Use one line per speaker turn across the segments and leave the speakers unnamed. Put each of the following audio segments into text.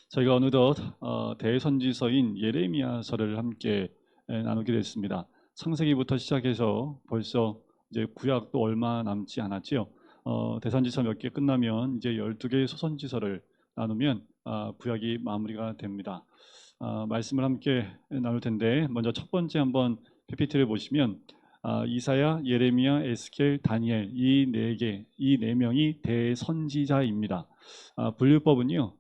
저희가 어느덧 대선지서인 예레미야서를 함께 나누게 됐습니다. 창세기부터 시작해서 벌써 이제 구약도 얼마 남지 않았지요. 대선지서 몇 개 끝나면 이제 12개의 소선지서를 나누면 구약이 마무리가 됩니다. 말씀을 함께 나눌 텐데 먼저 첫 번째 한번 PPT를 보시면 이사야, 예레미야, 에스겔, 다니엘 이 네 명이 대선지자입니다. 분류법은요.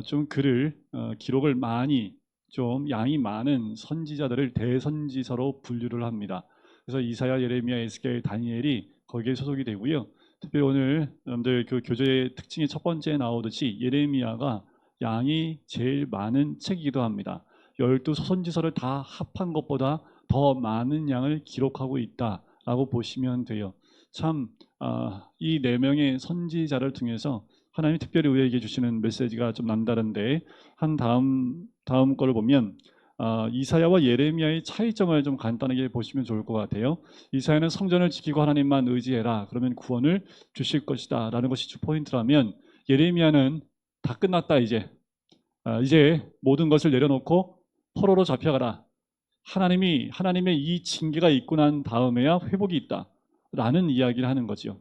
좀 글을 기록을 많이 좀 양이 많은 선지자들을 대선지서로 분류를 합니다. 그래서 이사야, 예레미야, 에스겔, 다니엘이 거기에 소속이 되고요. 특별히 오늘 여러분들 그 교재의 특징이 첫 번째 나오듯이 예레미야가 양이 제일 많은 책이기도 합니다. 12소선지서를 다 합한 것보다 더 많은 양을 기록하고 있다라고 보시면 돼요. 참 이 네 명의 선지자를 통해서 하나님이 특별히 우리에게 주시는 메시지가 좀 남다른데 다음 거를 보면 이사야와 예레미야의 차이점을 좀 간단하게 보시면 좋을 것 같아요. 이사야는 성전을 지키고 하나님만 의지해라. 그러면 구원을 주실 것이다. 라는 것이 주 포인트라면 예레미야는 다 끝났다 이제. 이제 모든 것을 내려놓고 포로로 잡혀가라. 하나님의 이 징계가 있고 난 다음에야 회복이 있다. 라는 이야기를 하는 거죠.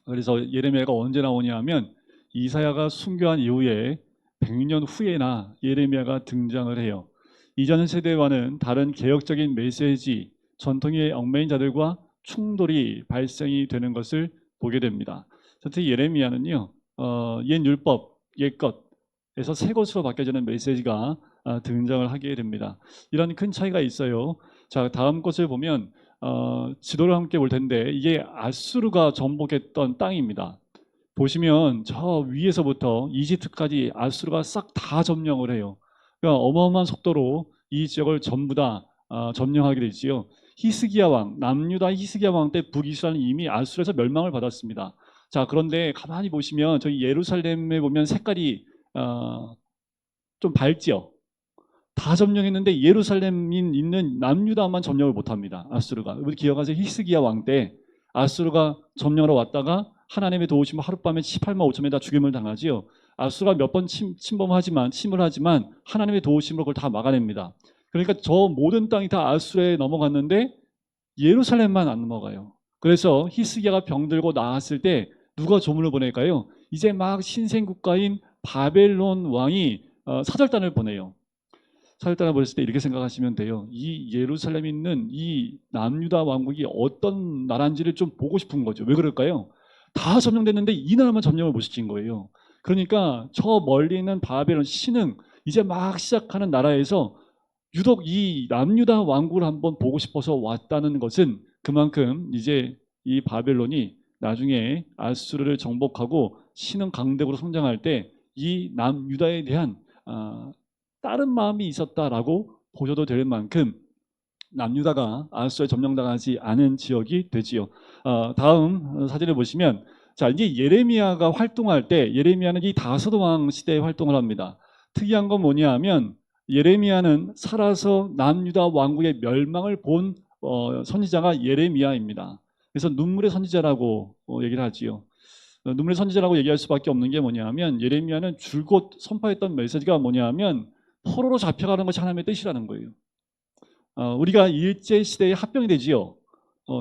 그래서 예레미야가 언제 나오냐 하면 이사야가 순교한 이후에 100년 후에나 예레미야가 등장을 해요. 이전 세대와는 다른 개혁적인 메시지, 전통의 얽매인 자들과 충돌이 발생이 되는 것을 보게 됩니다. 특히 예레미야는요, 옛 율법, 옛 것에서 새 것으로 바뀌어지는 메시지가 등장을 하게 됩니다. 이런 큰 차이가 있어요. 자, 다음 것을 보면 지도를 함께 볼 텐데 이게 아수르가 정복했던 땅입니다. 보시면 저 위에서부터 이집트까지 아수르가 싹 다 점령을 해요. 그러니까 어마어마한 속도로 이 지역을 전부 다 점령하게 되지요. 히스기야 왕, 남유다 히스기야 왕 때 북이스라엘은 이미 아수르에서 멸망을 받았습니다. 자, 그런데 가만히 보시면 저희 예루살렘에 보면 색깔이 좀 밝지요. 다 점령했는데 예루살렘인 있는 남유다만 점령을 못합니다. 아수르가. 우리 기억하세요. 히스기야 왕 때 아수르가 점령하러 왔다가 하나님의 도우심으로 하룻밤에 18만 5천명이 다 죽임을 당하지요. 아수르가 몇 번 침을 하지만 하나님의 도우심으로 그걸 다 막아냅니다. 그러니까 저 모든 땅이 다 아수르에 넘어갔는데 예루살렘만 안 넘어가요. 그래서 히스기야가 병들고 나았을 때 누가 조문을 보낼까요? 이제 막 신생국가인 바벨론 왕이 사절단을 보내요. 사절단을 보냈을 때 이렇게 생각하시면 돼요. 이 예루살렘에 있는 이 남유다 왕국이 어떤 나라인지를 좀 보고 싶은 거죠. 왜 그럴까요? 다 점령됐는데 이 나라만 점령을 못 시킨 거예요. 그러니까 저 멀리 있는 바벨론 신흥 이제 막 시작하는 나라에서 유독 이 남유다 왕국을 한번 보고 싶어서 왔다는 것은 그만큼 이제 이 바벨론이 나중에 아수르를 정복하고 신흥 강대국으로 성장할 때 이 남유다에 대한 다른 마음이 있었다라고 보셔도 될 만큼 남유다가 아수르에 점령당하지 않은 지역이 되지요. 다음 사진을 보시면 자 이제 예레미야가 활동할 때 예레미야는 이 다섯 왕 시대에 활동을 합니다. 특이한 건 뭐냐 하면 예레미야는 살아서 남유다 왕국의 멸망을 본 선지자가 예레미야입니다. 그래서 눈물의 선지자라고 얘기를 하지요. 눈물의 선지자라고 얘기할 수밖에 없는 게 뭐냐 하면 예레미야는 줄곧 선포했던 메시지가 뭐냐 하면 포로로 잡혀가는 것이 하나님의 뜻이라는 거예요. 우리가 일제 시대에 합병이 되지요.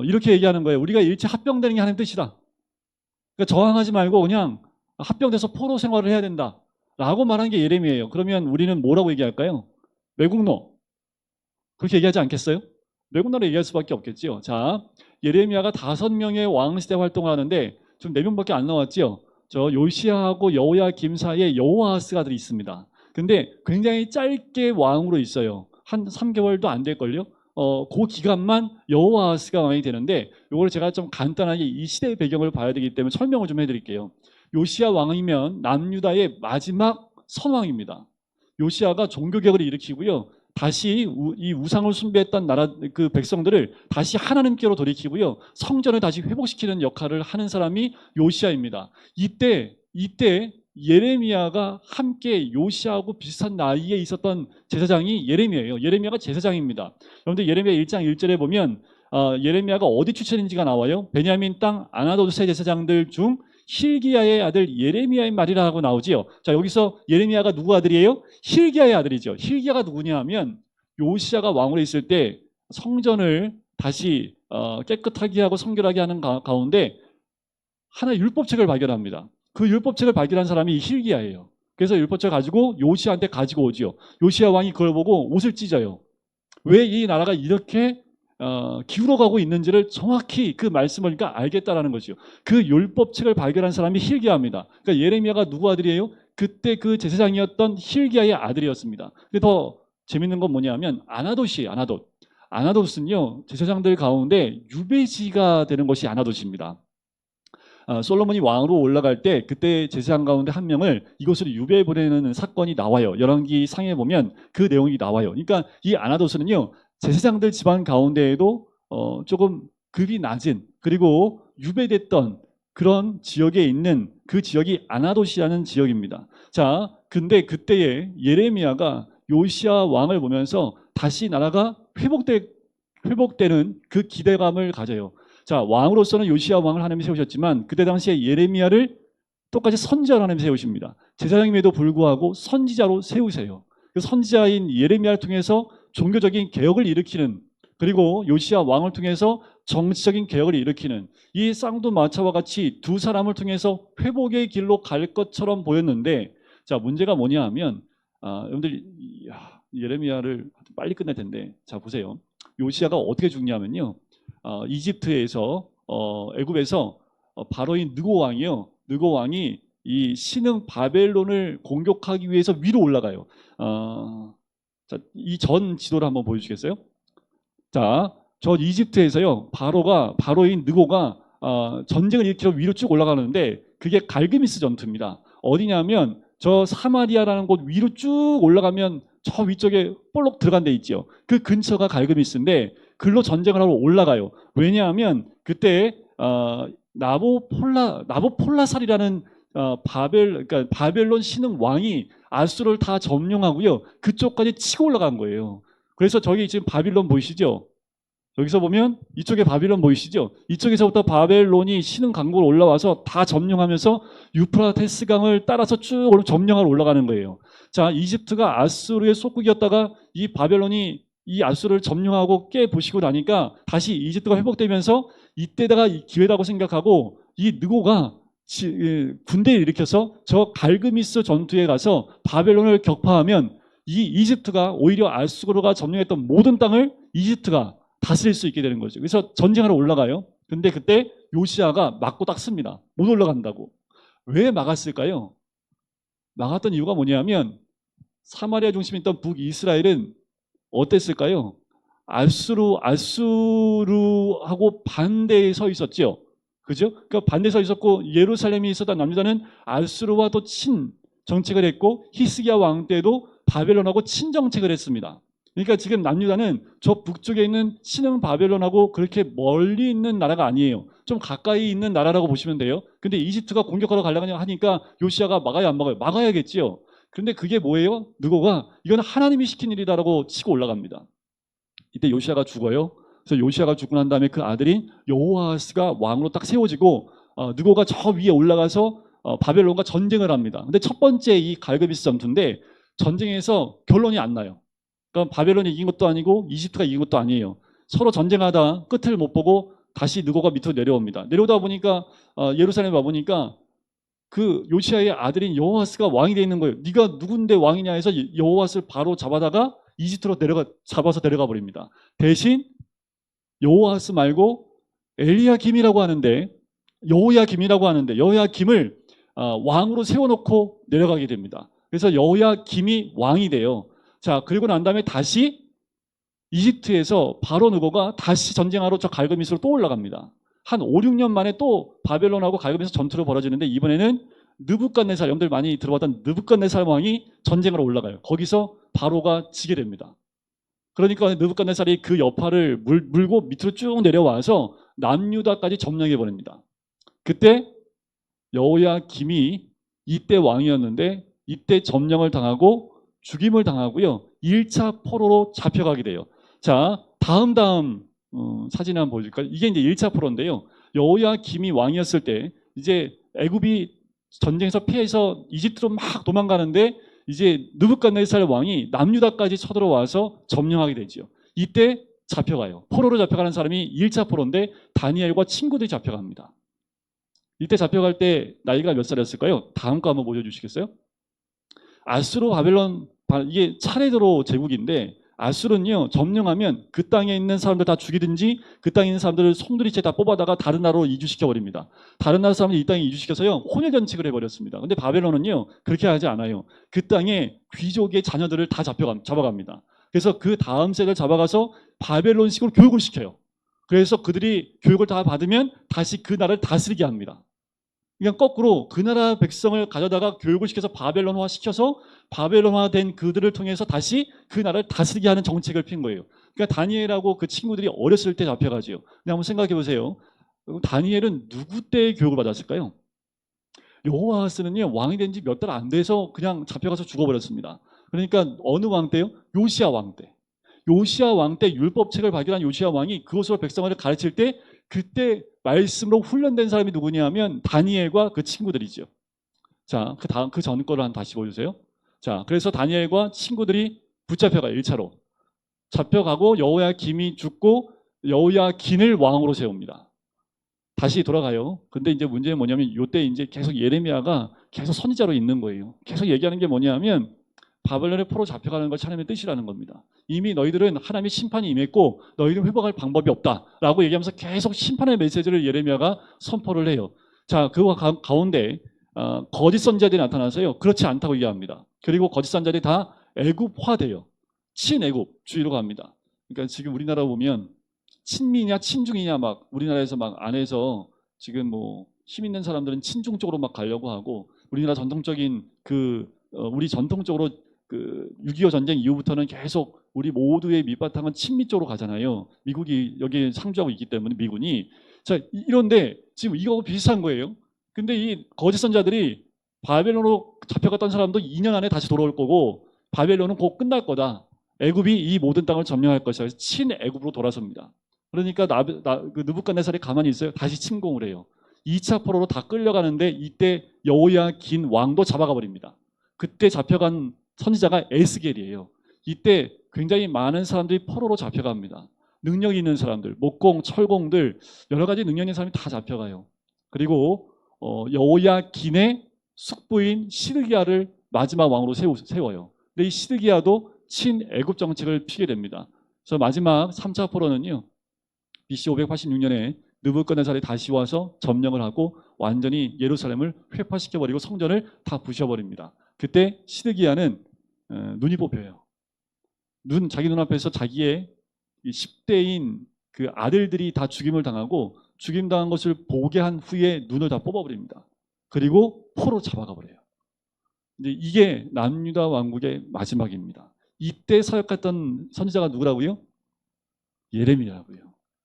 이렇게 얘기하는 거예요. 우리가 일제 합병되는 게 하나님의 뜻이다. 그러니까 저항하지 말고 그냥 합병돼서 포로 생활을 해야 된다. 라고 말하는 게 예레미야예요. 그러면 우리는 뭐라고 얘기할까요? 매국노. 그렇게 얘기하지 않겠어요? 매국노로 얘기할 수밖에 없겠지요. 자, 예레미야가 5명의 왕시대 활동을 하는데 지금 4명밖에 안 나왔지요. 저 요시야하고 여호야김 사이에 여호아하스 아들이 있습니다. 근데 굉장히 짧게 왕으로 있어요. 한 3개월도 안 될걸요? 그 기간만 여호아하스가 왕이 되는데 이걸 제가 좀 간단하게 이 시대의 배경을 봐야 되기 때문에 설명을 좀 해드릴게요. 요시야 왕이면 남유다의 마지막 선왕입니다. 요시야가 종교개혁을 일으키고요. 다시 이 우상을 숭배했던 나라 그 백성들을 다시 하나님께로 돌이키고요. 성전을 다시 회복시키는 역할을 하는 사람이 요시야입니다. 이때 예레미야가 함께 요시야하고 비슷한 나이에 있었던 제사장이 예레미야예요. 예레미야가 제사장입니다. 여러분들 예레미야 1장 1절에 보면 예레미야가 어디 출신인지가 나와요. 베냐민 땅 아나도스 제사장들 중 hil기야의 아들 예레미야의 말이라고 나오지요. 자, 여기서 예레미야가 누구 아들이에요? hil기야의 아들이죠. hil기야가 누구냐 하면 요시야가 왕으로 있을 때 성전을 다시 깨끗하게 하고 성결하게 하는 가운데 하나의 율법책을 발견합니다. 그 율법책을 발견한 사람이 hil기야예요. 그래서 율법책을 가지고 요시야한테 가지고 오지요. 요시야 왕이 그걸 보고 옷을 찢어요. 왜 이 나라가 이렇게 기울어가고 있는지를 정확히 그 말씀을 그러니까 알겠다라는 거죠. 그 율법책을 발견한 사람이 hil기야입니다. 그러니까 예레미야가 누구 아들이에요? 그때 그 제사장이었던 hil기야의 아들이었습니다. 근데 더 재밌는 건 뭐냐면 아나돗이에요. 아나돗. 아나돗은요 제사장들 가운데 유배지가 되는 것이 아나돗입니다. 솔로몬이 왕으로 올라갈 때 그때 제사장 가운데 한 명을 이곳으로 유배해 보내는 사건이 나와요. 열왕기 상에 보면 그 내용이 나와요. 그러니까 이 아나돗은요 제사장들 집안 가운데에도 조금 급이 낮은 그리고 유배됐던 그런 지역에 있는 그 지역이 아나돗이라는 지역입니다. 자, 근데 그때에 예레미야가 요시야 왕을 보면서 다시 나라가 회복되는 그 기대감을 가져요. 자, 왕으로서는 요시야 왕을 하나님이 세우셨지만 그때 당시에 예레미야를 똑같이 선지자로 하나님이 세우십니다. 제사장임에도 불구하고 선지자로 세우세요. 그 선지자인 예레미야를 통해서 종교적인 개혁을 일으키는 그리고 요시야 왕을 통해서 정치적인 개혁을 일으키는 이 쌍두마차와 같이 두 사람을 통해서 회복의 길로 갈 것처럼 보였는데 자 문제가 뭐냐 하면 여러분들 예레미야를 빨리 끝낼 텐데 자 보세요. 요시야가 어떻게 죽냐면요. 이집트에서 애굽에서 바로인 느고 왕이요. 느고 왕이 이 신흥 바벨론을 공격하기 위해서 위로 올라가요. 자, 이 전 지도를 한번 보여주시겠어요? 자, 저 이집트에서요. 바로인 느고가 전쟁을 일으키러 위로 쭉 올라가는데 그게 갈그미스 전투입니다. 어디냐면 저 사마리아라는 곳 위로 쭉 올라가면 저 위쪽에 볼록 들어간 데 있죠. 그 근처가 갈그미스인데 글로 전쟁을 하러 올라가요. 왜냐하면 그때 나보폴라살이라는 그러니까 바벨론 신흥 왕이 아수르를 다 점령하고요. 그쪽까지 치고 올라간 거예요. 그래서 저기 지금 바빌론 보이시죠? 여기서 보면 이쪽에 바빌론 보이시죠? 이쪽에서부터 바벨론이 신흥 강국으로 올라와서 다 점령하면서 유프라테스 강을 따라서 쭉 점령하러 올라가는 거예요. 자, 이집트가 아수르의 속국이었다가 이 바벨론이 이 아수르를 점령하고 깨부시고 나니까 다시 이집트가 회복되면서 이때다가 기회라고 생각하고 이 느고가 군대를 일으켜서 저 갈그미스 전투에 가서 바벨론을 격파하면 이 이집트가 오히려 아수르가 점령했던 모든 땅을 이집트가 다스릴 수 있게 되는 거죠. 그래서 전쟁하러 올라가요. 근데 그때 요시야가 막고 딱 씁니다. 못 올라간다고. 왜 막았을까요? 막았던 이유가 뭐냐면 사마리아 중심에 있던 북이스라엘은 어땠을까요? 아수르하고 반대에 서 있었죠. 그죠? 그러니까 반대에 서 있었고 예루살렘에 있었던 남유다는 아수르와 또 친 정책을 했고 히스기야 왕 때도 바벨론하고 친 정책을 했습니다. 그러니까 지금 남유다는 저 북쪽에 있는 신흥 바벨론하고 그렇게 멀리 있는 나라가 아니에요. 좀 가까이 있는 나라라고 보시면 돼요. 근데 이집트가 공격하러 가려고 하니까 요시야가 막아야 안 막아요? 막아야겠지요. 그런데 그게 뭐예요? 느고가 이건 하나님이 시킨 일이다라고 치고 올라갑니다. 이때 요시야가 죽어요. 그래서 요시야가 죽고 난 다음에 그 아들인 여호아스가 왕으로 딱 세워지고 느고가 저 위에 올라가서 바벨론과 전쟁을 합니다. 근데 첫 번째 이 갈그미스 전투인데 전쟁에서 결론이 안 나요. 그러니까 바벨론이 이긴 것도 아니고 이집트가 이긴 것도 아니에요. 서로 전쟁하다 끝을 못 보고 다시 느고가 밑으로 내려옵니다. 내려오다 보니까 예루살렘에 와보니까 그 요시야의 아들인 여호아스가 왕이 돼 있는 거예요. 네가 누군데 왕이냐 해서 여호아스를 바로 잡아다가 이집트로 잡아서 데려가 버립니다. 대신 여호아스 말고 엘리야김이라고 하는데 여호야김을 왕으로 세워놓고 내려가게 됩니다. 그래서 여호야김이 왕이 돼요. 자, 그리고 난 다음에 다시 이집트에서 바로 느고가 다시 전쟁하러 저 갈그미스로 또 올라갑니다. 한 5, 6년 만에 또 바벨론하고 갈그미스 전투로 벌어지는데 이번에는 느부갓네살, 여러분들 많이 들어봤던 느부갓네살 왕이 전쟁으로 올라가요. 거기서 바로가 지게 됩니다. 그러니까 느부갓네살이 그 여파를 물고 밑으로 쭉 내려와서 남유다까지 점령해 버립니다. 그때 여호야김이 이때 왕이었는데 이때 점령을 당하고 죽임을 당하고요. 1차 포로로 잡혀가게 돼요. 자, 다음 사진 한번 보여줄까요? 이게 이제 1차 포로인데요. 여호야김이 왕이었을 때 이제 애굽이 전쟁에서 피해서 이집트로 막 도망가는데 이제 느부갓네살 왕이 남유다까지 쳐들어와서 점령하게 되죠. 이때 잡혀가요. 포로로 잡혀가는 사람이 1차 포로인데 다니엘과 친구들이 잡혀갑니다. 이때 잡혀갈 때 나이가 몇 살이었을까요? 다음 거 한번 보여주시겠어요? 아수르 바벨론 이게 차례대로 제국인데 아수르는요 점령하면 그 땅에 있는 사람들 다 죽이든지 그 땅에 있는 사람들을 송두리째 다 뽑아다가 다른 나라로 이주시켜 버립니다. 다른 나라 사람들이 이 땅에 이주시켜서요 혼혈전칙을 해버렸습니다. 근데 바벨론은요 그렇게 하지 않아요. 그 땅에 귀족의 자녀들을 다 잡아갑니다. 그래서 그 다음 세대를 잡아가서 바벨론식으로 교육을 시켜요. 그래서 그들이 교육을 다 받으면 다시 그 나라를 다스리게 합니다. 그러니까 거꾸로 그 나라 백성을 가져다가 교육을 시켜서 바벨론화 시켜서 바벨론화 된 그들을 통해서 다시 그 나라를 다스리게 하는 정책을 핀 거예요. 그러니까 다니엘하고 그 친구들이 어렸을 때 잡혀가지요. 근데 한번 생각해 보세요. 다니엘은 누구 때 교육을 받았을까요? 여호아하스는요 왕이 된 지 몇 달 안 돼서 그냥 잡혀가서 죽어버렸습니다. 그러니까 어느 왕 때요? 요시야 왕 때. 요시야 왕 때 율법책을 발견한 요시야 왕이 그것으로 백성을 가르칠 때 그때 말씀으로 훈련된 사람이 누구냐 하면 다니엘과 그 친구들이죠. 자, 그 다음 그 전 거를 다시 보여주세요. 자, 그래서 다니엘과 친구들이 붙잡혀가요. 1차로. 잡혀가고 여호야김이 죽고 여호야긴을 왕으로 세웁니다. 다시 돌아가요. 근데 이제 문제는 뭐냐면 이때 이제 계속 예레미야가 계속 선지자로 있는 거예요. 계속 얘기하는 게 뭐냐면 바벨론의 포로 잡혀가는 걸 하나님의 뜻이라는 겁니다. 이미 너희들은 하나님의 심판이 임했고 너희는 회복할 방법이 없다라고 얘기하면서 계속 심판의 메시지를 예레미야가 선포를 해요. 자, 그 가운데 거짓 선지자들이 나타나서요. 그렇지 않다고 얘기합니다. 그리고 거짓 선지자들이 다 애굽화돼요. 친애굽주의로 갑니다. 그러니까 지금 우리나라 보면 친미냐 친중이냐 막 우리나라에서 막 안에서 지금 뭐 힘 있는 사람들은 친중 쪽으로 막 가려고 하고 우리나라 전통적인 우리 전통적으로 그 6.25 전쟁 이후부터는 계속 우리 모두의 밑바탕은 친미 쪽으로 가잖아요. 미국이 여기 상주하고 있기 때문에 미군이. 자, 이런데 지금 이거하고 비슷한 거예요. 근데 이 거짓 선자들이 바벨론으로 잡혀갔던 사람도 2년 안에 다시 돌아올 거고 바벨론은 곧 끝날 거다. 애굽이 이 모든 땅을 점령할 것이다. 그래서 친애굽으로 돌아섭니다. 그러니까 그 느부갓네살이 가만히 있어요. 다시 침공을 해요. 2차 포로로 다 끌려가는데 이때 여호야긴 왕도 잡아가 버립니다. 그때 잡혀간 선지자가 에스겔이에요. 이때 굉장히 많은 사람들이 포로로 잡혀갑니다. 능력 있는 사람들, 목공, 철공들 여러 가지 능력 있는 사람이 다 잡혀가요. 그리고 여호야긴의 숙부인 시드기야를 마지막 왕으로 세워요. 근데 이 시드기야도 친애굽 정책을 피게 됩니다. 그래서 마지막 3차 포로는요. BC 586년에 느부갓네살이 다시 와서 점령을 하고 완전히 예루살렘을 회파시켜버리고 성전을 다 부셔버립니다. 그때 시드기야는 눈이 뽑혀요. 자기 눈앞에서 자기의 10대인 그 아들들이 다 죽임을 당하고 죽임당한 것을 보게 한 후에 눈을 다 뽑아버립니다. 그리고 포로 잡아가 버려요. 이게 남유다 왕국의 마지막입니다. 이때 사역했던 선지자가 누구라고요? 예레미야라고요.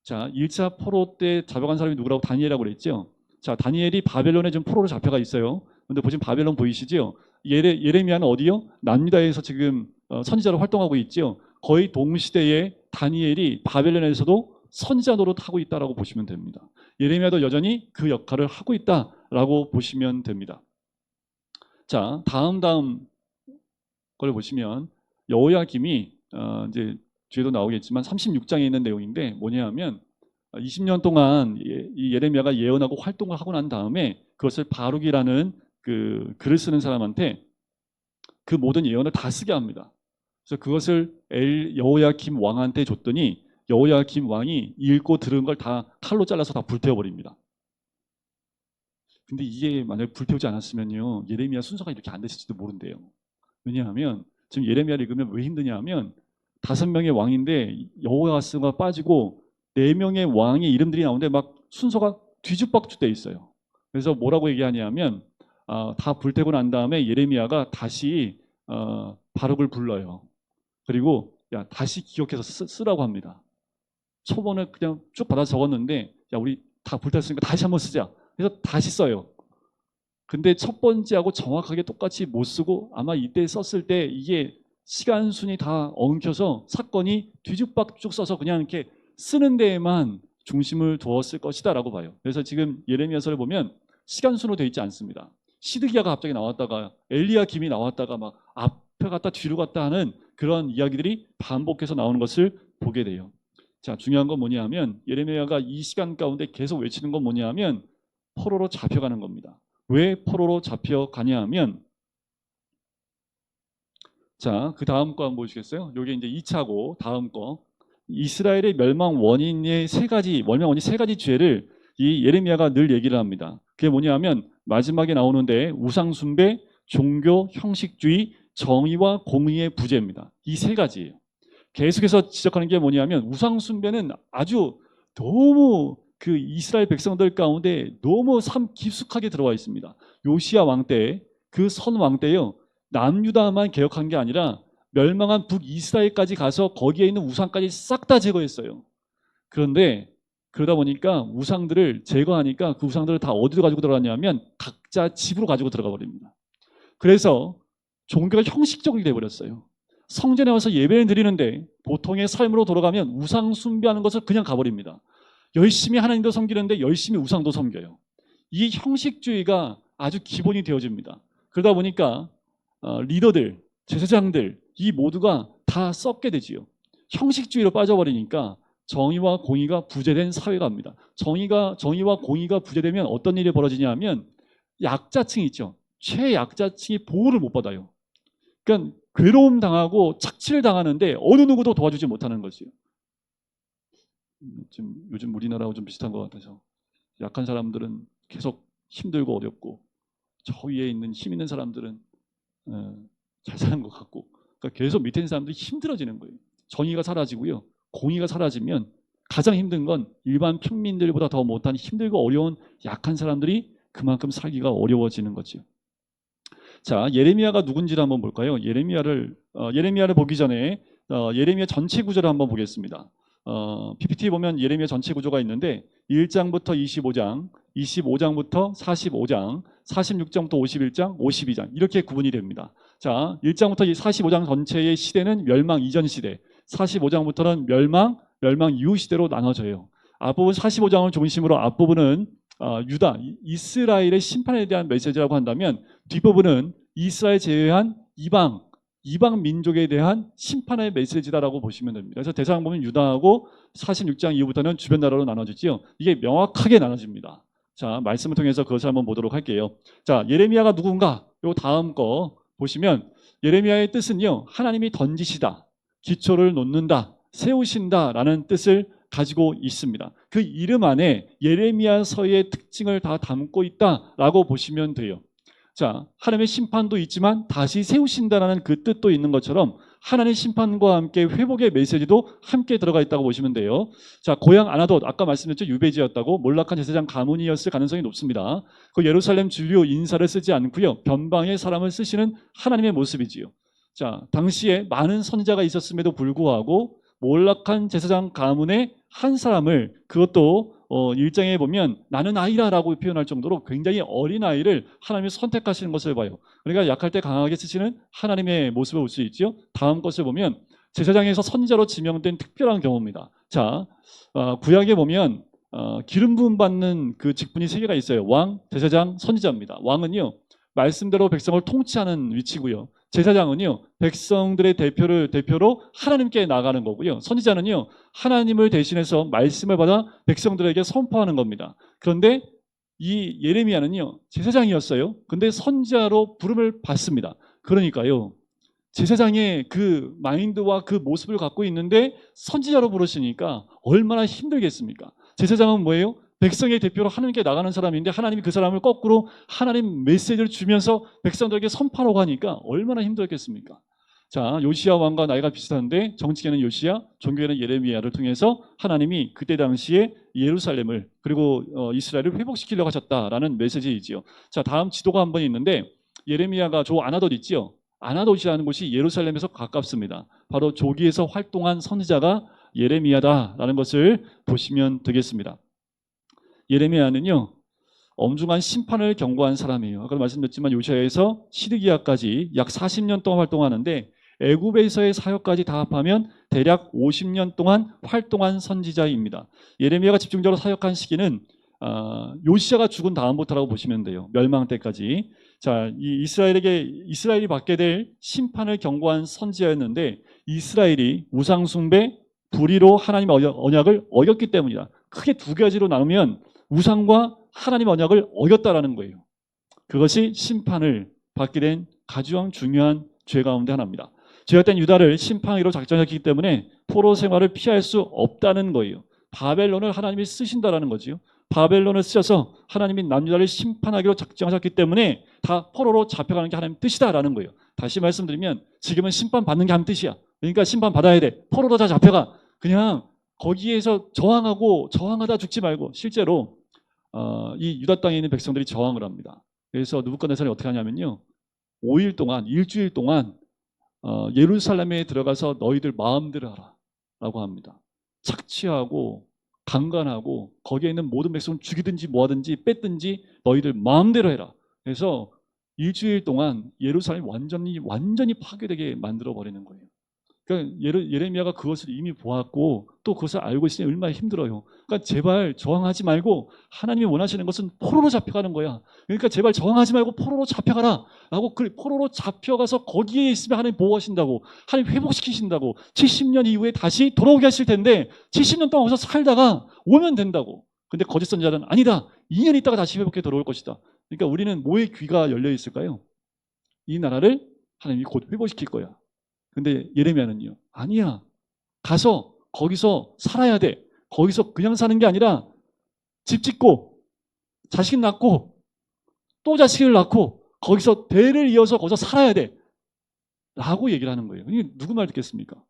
자, 1차 포로 때 잡아간 사람이 누구라고? 다니엘이라고 그랬죠. 자, 다니엘이 바벨론에 지금 포로로 잡혀가 있어요. 근데 보시면 바벨론 보이시죠? 예레미야는 어디요? 남유다에서 지금 선지자로 활동하고 있죠. 거의 동시대에 다니엘이 바벨론에서도 선지자 노릇하고 있다라고 보시면 됩니다. 예레미야도 여전히 그 역할을 하고 있다라고 보시면 됩니다. 자, 다음 걸 보시면 여호야김이 이제 뒤에도 나오겠지만 36장에 있는 내용인데 뭐냐면 20년 동안 이 예레미야가 예언하고 활동을 하고 난 다음에 그것을 바룩이라는 그 글을 쓰는 사람한테 그 모든 예언을 다 쓰게 합니다. 그래서 그것을 여호야김 왕한테 줬더니 여호야김 왕이 읽고 들은 걸 다 칼로 잘라서 다 불태워버립니다. 근데 이게 만약에 불태우지 않았으면요 예레미야 순서가 이렇게 안 됐을지도 모른대요. 왜냐하면 지금 예레미야를 읽으면 왜 힘드냐 하면 5명의 왕인데 여호아스가 빠지고 4명의 왕의 이름들이 나오는데 막 순서가 뒤죽박죽돼 있어요. 그래서 뭐라고 얘기하냐면 다 불태고 난 다음에 예레미야가 다시 바룩을 불러요. 그리고 야 다시 기억해서 쓰라고 합니다. 초본을 그냥 쭉 받아 적었는데 야 우리 다 불탔으니까 다시 한번 쓰자. 그래서 다시 써요. 근데 첫 번째하고 정확하게 똑같이 못 쓰고 아마 이때 썼을 때 이게 시간 순이 다 엉켜서 사건이 뒤죽박죽 써서 그냥 이렇게 쓰는 데에만 중심을 두었을 것이다 라고 봐요. 그래서 지금 예레미야서를 보면 시간 순으로 되어 있지 않습니다. 시드기야가 갑자기 나왔다가 엘리야김이 나왔다가 막 앞에 갔다 뒤로 갔다 하는 그런 이야기들이 반복해서 나오는 것을 보게 돼요. 자, 중요한 건 뭐냐 하면 예레미야가 이 시간 가운데 계속 외치는 건 뭐냐 하면 포로로 잡혀가는 겁니다. 왜 포로로 잡혀가냐 하면, 자, 그 다음 거 한번 보시겠어요? 요게 이제 2차고 다음 거. 이스라엘의 멸망 원인의 멸망 원인 세 가지 죄를 이 예레미야가 늘 얘기를 합니다. 그게 뭐냐 하면 마지막에 나오는데 우상 숭배, 종교, 형식주의, 정의와 공의의 부재입니다. 이 세 가지예요. 계속해서 지적하는 게 뭐냐면 우상 숭배는 아주 너무 그 이스라엘 백성들 가운데 너무 깊숙하게 들어와 있습니다. 요시야 왕 때, 그 선 왕 때요, 남유다만 개혁한 게 아니라 멸망한 북이스라엘까지 가서 거기에 있는 우상까지 싹 다 제거했어요. 그런데 그러다 보니까 우상들을 제거하니까 그 우상들을 다 어디로 가지고 들어갔냐면 각자 집으로 가지고 들어가 버립니다. 그래서 종교가 형식적이 돼버렸어요. 성전에 와서 예배를 드리는데 보통의 삶으로 돌아가면 우상 숭배하는 것을 그냥 가버립니다. 열심히 하나님도 섬기는데 열심히 우상도 섬겨요. 이 형식주의가 아주 기본이 되어집니다. 그러다 보니까 리더들, 제사장들 이 모두가 다 썩게 되지요. 형식주의로 빠져버리니까 정의와 공의가 부재된 사회가 합니다. 정의와 공의가 부재되면 어떤 일이 벌어지냐 하면 약자층이 있죠. 최약자층이 보호를 못 받아요. 그러니까 괴로움 당하고 착취를 당하는데 어느 누구도 도와주지 못하는 것이에요. 지금 요즘 우리나라하고 좀 비슷한 것 같아서 약한 사람들은 계속 힘들고 어렵고 저 위에 있는 힘 있는 사람들은 잘 사는 것 같고, 그러니까 계속 밑에 있는 사람들이 힘들어지는 거예요. 정의가 사라지고요, 공의가 사라지면 가장 힘든 건 일반 평민들보다 더 못한 힘들고 어려운 약한 사람들이 그만큼 살기가 어려워지는 거죠. 자, 예레미야가 누군지를 한번 볼까요? 예레미야를 보기 전에 예레미야 전체 구조를 한번 보겠습니다. PPT에 보면 예레미야 전체 구조가 있는데 1장부터 25장, 25장부터 45장, 46장부터 51장, 52장 이렇게 구분이 됩니다. 자, 1장부터 45장 전체의 시대는 멸망 이전 시대, 45장부터는 멸망 이후 시대로 나눠져요. 앞부분 45장을 중심으로 앞부분은 유다, 이스라엘의 심판에 대한 메시지라고 한다면 뒷부분은 이스라엘 제외한 이방 민족에 대한 심판의 메시지다라고 보시면 됩니다. 그래서 대사장 보면 유다하고 46장 이후부터는 주변 나라로 나눠지지요. 이게 명확하게 나눠집니다. 자, 말씀을 통해서 그것을 한번 보도록 할게요. 자, 예레미야가 누군가? 요 다음 거 보시면 예레미야의 뜻은요, 하나님이 던지시다, 기초를 놓는다, 세우신다라는 뜻을 가지고 있습니다. 그 이름 안에 예레미야서의 특징을 다 담고 있다라고 보시면 돼요. 자, 하나님의 심판도 있지만 다시 세우신다라는 그 뜻도 있는 것처럼 하나님의 심판과 함께 회복의 메시지도 함께 들어가 있다고 보시면 돼요. 자, 고향 아나돗, 아까 말씀드렸죠, 유배지였다고. 몰락한 제사장 가문이었을 가능성이 높습니다. 그 예루살렘 주류 인사를 쓰지 않고요, 변방의 사람을 쓰시는 하나님의 모습이지요. 자, 당시에 많은 선지자가 있었음에도 불구하고 몰락한 제사장 가문의 한 사람을, 그것도 1장에 보면 나는 아이라라고 표현할 정도로 굉장히 어린 아이를 하나님이 선택하시는 것을 봐요. 그러니까 약할 때 강하게 쓰시는 하나님의 모습을 볼 수 있죠. 다음 것을 보면 제사장에서 선지자로 지명된 특별한 경우입니다. 자, 구약에 보면 기름 부음 받는 그 직분이 세 개가 있어요. 왕, 제사장, 선지자입니다. 왕은요, 말씀대로 백성을 통치하는 위치고요. 제사장은요, 백성들의 대표로 하나님께 나가는 거고요. 선지자는요, 하나님을 대신해서 말씀을 받아 백성들에게 선포하는 겁니다. 그런데 이 예레미야는요, 제사장이었어요. 근데 선지자로 부름을 받습니다. 그러니까요, 제사장의 그 마인드와 그 모습을 갖고 있는데 선지자로 부르시니까 얼마나 힘들겠습니까? 제사장은 뭐예요? 백성의 대표로 하나님께 나가는 사람인데 하나님이 그 사람을 거꾸로 하나님 메시지를 주면서 백성들에게 선포하라고 하니까 얼마나 힘들겠습니까? 자, 요시야 왕과 나이가 비슷한데 정치계는 요시야, 종교계는 예레미야를 통해서 하나님이 그때 당시에 예루살렘을 그리고 이스라엘을 회복시키려고 하셨다라는 메시지이지요. 자, 다음 지도가 한 번 있는데 예레미야가 조 아나돗 있지요. 아나돗이라는 곳이 예루살렘에서 가깝습니다. 바로 조기에서 활동한 선지자가 예레미야다라는 것을 보시면 되겠습니다. 예레미야는요, 엄중한 심판을 경고한 사람이에요. 아까 말씀드렸지만 요시야에서 시드기야까지 약 40년 동안 활동하는데 애굽에서의 사역까지 다 합하면 대략 50년 동안 활동한 선지자입니다. 예레미야가 집중적으로 사역한 시기는 요시야가 죽은 다음부터라고 보시면 돼요. 멸망 때까지. 자, 이 이스라엘이 받게 될 심판을 경고한 선지자였는데 이스라엘이 우상 숭배, 불의로 하나님의 언약을 어겼기 때문이다. 크게 두 가지로 나누면 우상과 하나님의 언약을 어겼다라는 거예요. 그것이 심판을 받게 된 가장 중요한 죄 가운데 하나입니다. 죄였던 유다를 심판하기로 작정했기 때문에 포로 생활을 피할 수 없다는 거예요. 바벨론을 하나님이 쓰신다라는 거지요. 바벨론을 쓰셔서 하나님이 남유다를 심판하기로 작정하셨기 때문에 다 포로로 잡혀가는 게 하나님 뜻이다라는 거예요. 다시 말씀드리면 지금은 심판받는 게 하나님 뜻이야. 그러니까 심판받아야 돼. 포로로 다 잡혀가. 그냥 거기에서 저항하다 죽지 말고 실제로 이 유다 땅에 있는 백성들이 저항을 합니다. 그래서 느부갓네살이 어떻게 하냐면요. 5일 동안, 일주일 동안 예루살렘에 들어가서 너희들 마음대로 하라 라고 합니다. 착취하고 강간하고 거기에 있는 모든 백성을 죽이든지 뭐하든지 뺐든지 너희들 마음대로 해라. 그래서 일주일 동안 예루살렘이 완전히 파괴되게 만들어 버리는 거예요. 그러니까 예레미야가 그것을 이미 보았고 또 그것을 알고 있으니 얼마나 힘들어요. 그러니까 제발 저항하지 말고 하나님이 원하시는 것은 포로로 잡혀가는 거야. 그러니까 제발 저항하지 말고 포로로 잡혀가라 라고 포로로 잡혀가서 거기에 있으면 하나님 보호하신다고 하나님 회복시키신다고 70년 이후에 다시 돌아오게 하실 텐데 70년 동안 거기서 살다가 오면 된다고. 근데 거짓 선지자는 아니다. 2년 있다가 다시 회복해 돌아올 것이다. 그러니까 우리는 뭐의 귀가 열려 있을까요? 이 나라를 하나님이 곧 회복시킬 거야. 근데 예레미야는요. 아니야. 가서 거기서 살아야 돼. 거기서 그냥 사는 게 아니라 집 짓고 자식 낳고 또 자식을 낳고 거기서 대를 이어서 거기서 살아야 돼. 라고 얘기를 하는 거예요. 이게 누구 말 듣겠습니까?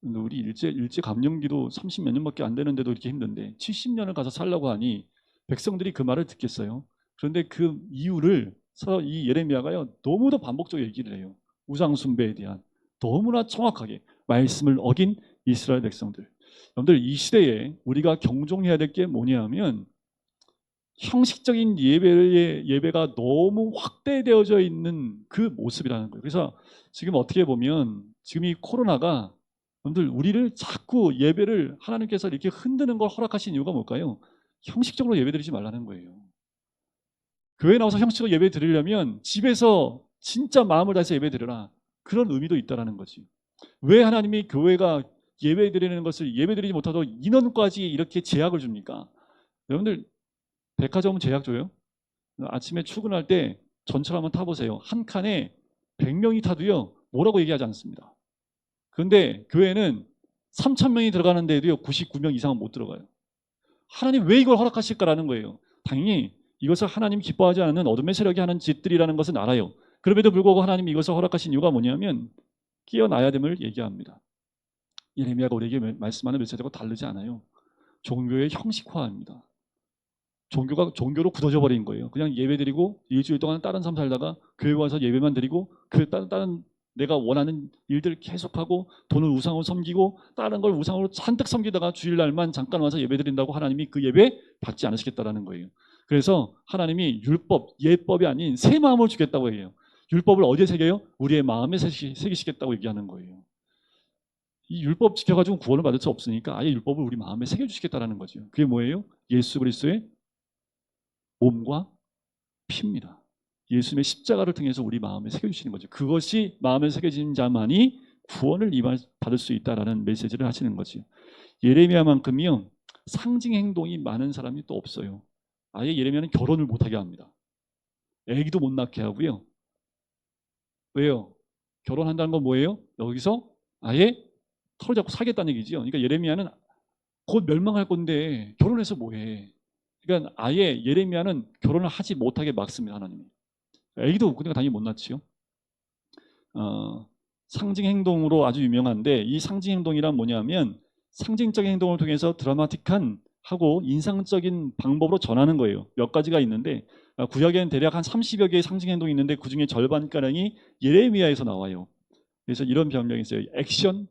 우리 일제 감령기도 30몇 년밖에 안 되는데도 이렇게 힘든데 70년을 가서 살라고 하니 백성들이 그 말을 듣겠어요. 그런데 그 이유를 이 예레미야가요. 너무도 반복적으로 얘기를 해요. 우상 숭배에 대한 너무나 정확하게 말씀을 어긴 이스라엘 백성들. 여러분들 이 시대에 우리가 경종해야 될 게 뭐냐면 형식적인 예배가 너무 확대되어져 있는 그 모습이라는 거예요. 그래서 지금 어떻게 보면 지금 이 코로나가 여러분들 우리를 자꾸 예배를 하나님께서 이렇게 흔드는 걸 허락하신 이유가 뭘까요? 형식적으로 예배드리지 말라는 거예요. 교회 나와서 형식적으로 예배 드리려면 집에서 진짜 마음을 다해서 예배 드려라. 그런 의미도 있다라는 거지. 왜 하나님이 교회가 예배 드리는 것을 예배 드리지 못하도록 인원까지 이렇게 제약을 줍니까? 여러분들 백화점은 제약 줘요? 아침에 출근할 때 전철 한번 타보세요. 한 칸에 100명이 타도요. 뭐라고 얘기하지 않습니다. 그런데 교회는 3,000명이 들어가는 데도요. 99명 이상은 못 들어가요. 하나님 왜 이걸 허락하실까라는 거예요. 당연히 이것을 하나님 기뻐하지 않는 어둠의 세력이 하는 짓들이라는 것은 알아요. 그럼에도 불구하고 하나님이 이것을 허락하신 이유가 뭐냐면 깨어나야 됨을 얘기합니다. 예레미야가 우리에게 말씀하는 메시지하고 다르지 않아요. 종교의 형식화입니다. 종교로 굳어져 버린 거예요. 그냥 예배드리고 일주일 동안 다른 삶 살다가 교회 와서 예배만 드리고 그 다른 내가 원하는 일들 계속하고 돈을 우상으로 섬기고 다른 걸 우상으로 잔뜩 섬기다가 주일날만 잠깐 와서 예배드린다고 하나님이 그 예배 받지 않으시겠다라는 거예요. 그래서 하나님이 예법이 아닌 새 마음을 주겠다고 해요. 율법을 어디에 새겨요? 우리의 마음에 새기시겠다고 얘기하는 거예요. 이 율법 지켜가지고 구원을 받을 수 없으니까 아예 율법을 우리 마음에 새겨주시겠다라는 거죠. 그게 뭐예요? 예수 그리스도의 몸과 피입니다. 예수님의 십자가를 통해서 우리 마음에 새겨주시는 거죠. 그것이 마음에 새겨진 자만이 구원을 받을 수 있다라는 메시지를 하시는 거죠. 예레미야만큼이요. 상징 행동이 많은 사람이 또 없어요. 아예 예레미야는 결혼을 못하게 합니다. 애기도 못 낳게 하고요. 왜요? 결혼한다는 건 뭐예요? 여기서 아예 털을 잡고 살겠다는 얘기죠. 그러니까 예레미야는 곧 멸망할 건데 결혼해서 뭐해? 그러니까 아예 예레미야는 결혼을 하지 못하게 막습니다. 하나님이. 애기도 그러니까 당연히 못 낳지요. 상징 행동으로 아주 유명한데 이 상징 행동이란 뭐냐면 상징적인 행동을 통해서 드라마틱한 하고 인상적인 방법으로 전하는 거예요. 몇 가지가 있는데 구약에는 대략 한 30여 개의 상징 행동이 있는데 그중에 절반가량이 예레미야에서 나와요. 그래서 이런 별명이 있어요. 액션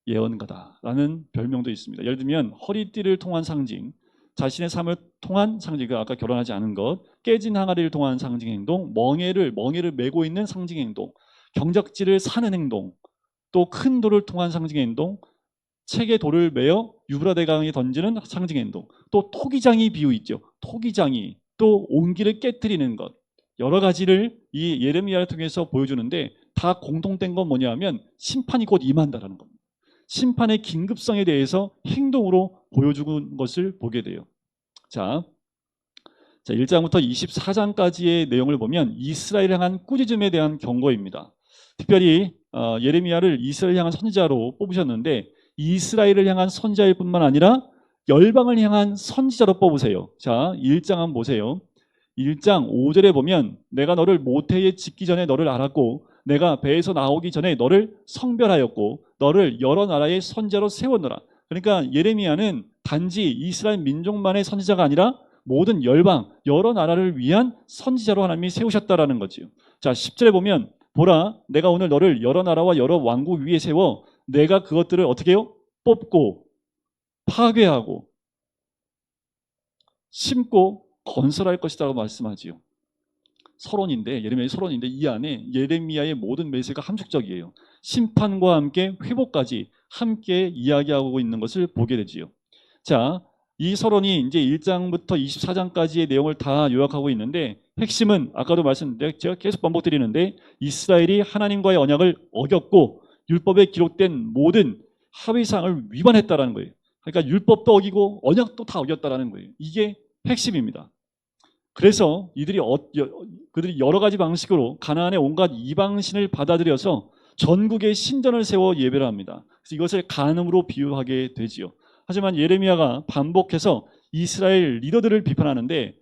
예언가다라는 별명도 있습니다. 예를 들면 허리띠를 통한 상징, 자신의 삶을 통한 상징, 아까 결혼하지 않은 것, 깨진 항아리를 통한 상징 행동, 멍에를 메고 있는 상징 행동, 경작지를 사는 행동, 또 큰 돌을 통한 상징 행동, 책에 돌을 메어 유브라데 강에 던지는 상징 행동. 또 토기장이 비유 있죠. 토기장이 또 온기를 깨뜨리는 것. 여러 가지를 이 예레미야를 통해서 보여주는데 다 공통된 건 뭐냐면 심판이 곧 임한다라는 겁니다. 심판의 긴급성에 대해서 행동으로 보여주는 것을 보게 돼요. 자, 1장부터 24장까지의 내용을 보면 이스라엘을 향한 꾸짖음에 대한 경고입니다. 특별히 예레미야를 이스라엘 향한 선지자로 뽑으셨는데 이스라엘을 향한 선지자일 뿐만 아니라 열방을 향한 선지자로 뽑으세요. 자, 1장 한번 보세요. 1장 5절에 보면 내가 너를 모태에 짓기 전에 너를 알았고 내가 배에서 나오기 전에 너를 성별하였고 너를 여러 나라의 선지자로 세웠노라. 그러니까 예레미야는 단지 이스라엘 민족만의 선지자가 아니라 모든 열방, 여러 나라를 위한 선지자로 하나님이 세우셨다라는 거지요. 자, 10절에 보면 보라, 내가 오늘 너를 여러 나라와 여러 왕국 위에 세워 내가 그것들을 어떻게 해요? 뽑고 파괴하고 심고 건설할 것이라고 말씀하지요. 서론인데 예레미야의 서론인데 이 안에 예레미야의 모든 메시지가 함축적이에요. 심판과 함께 회복까지 함께 이야기하고 있는 것을 보게 되지요. 자, 이 서론이 이제 1장부터 24장까지의 내용을 다 요약하고 있는데 핵심은 아까도 말씀드렸는데 제가 계속 반복드리는데 이스라엘이 하나님과의 언약을 어겼고 율법에 기록된 모든 합의사항을 위반했다라는 거예요. 그러니까 율법도 어기고 언약도 다 어겼다라는 거예요. 이게 핵심입니다. 그래서 그들이 여러 가지 방식으로 가나안의 온갖 이방신을 받아들여서 전국에 신전을 세워 예배를 합니다. 그래서 이것을 간음으로 비유하게 되지요. 하지만 예레미야가 반복해서 이스라엘 리더들을 비판하는데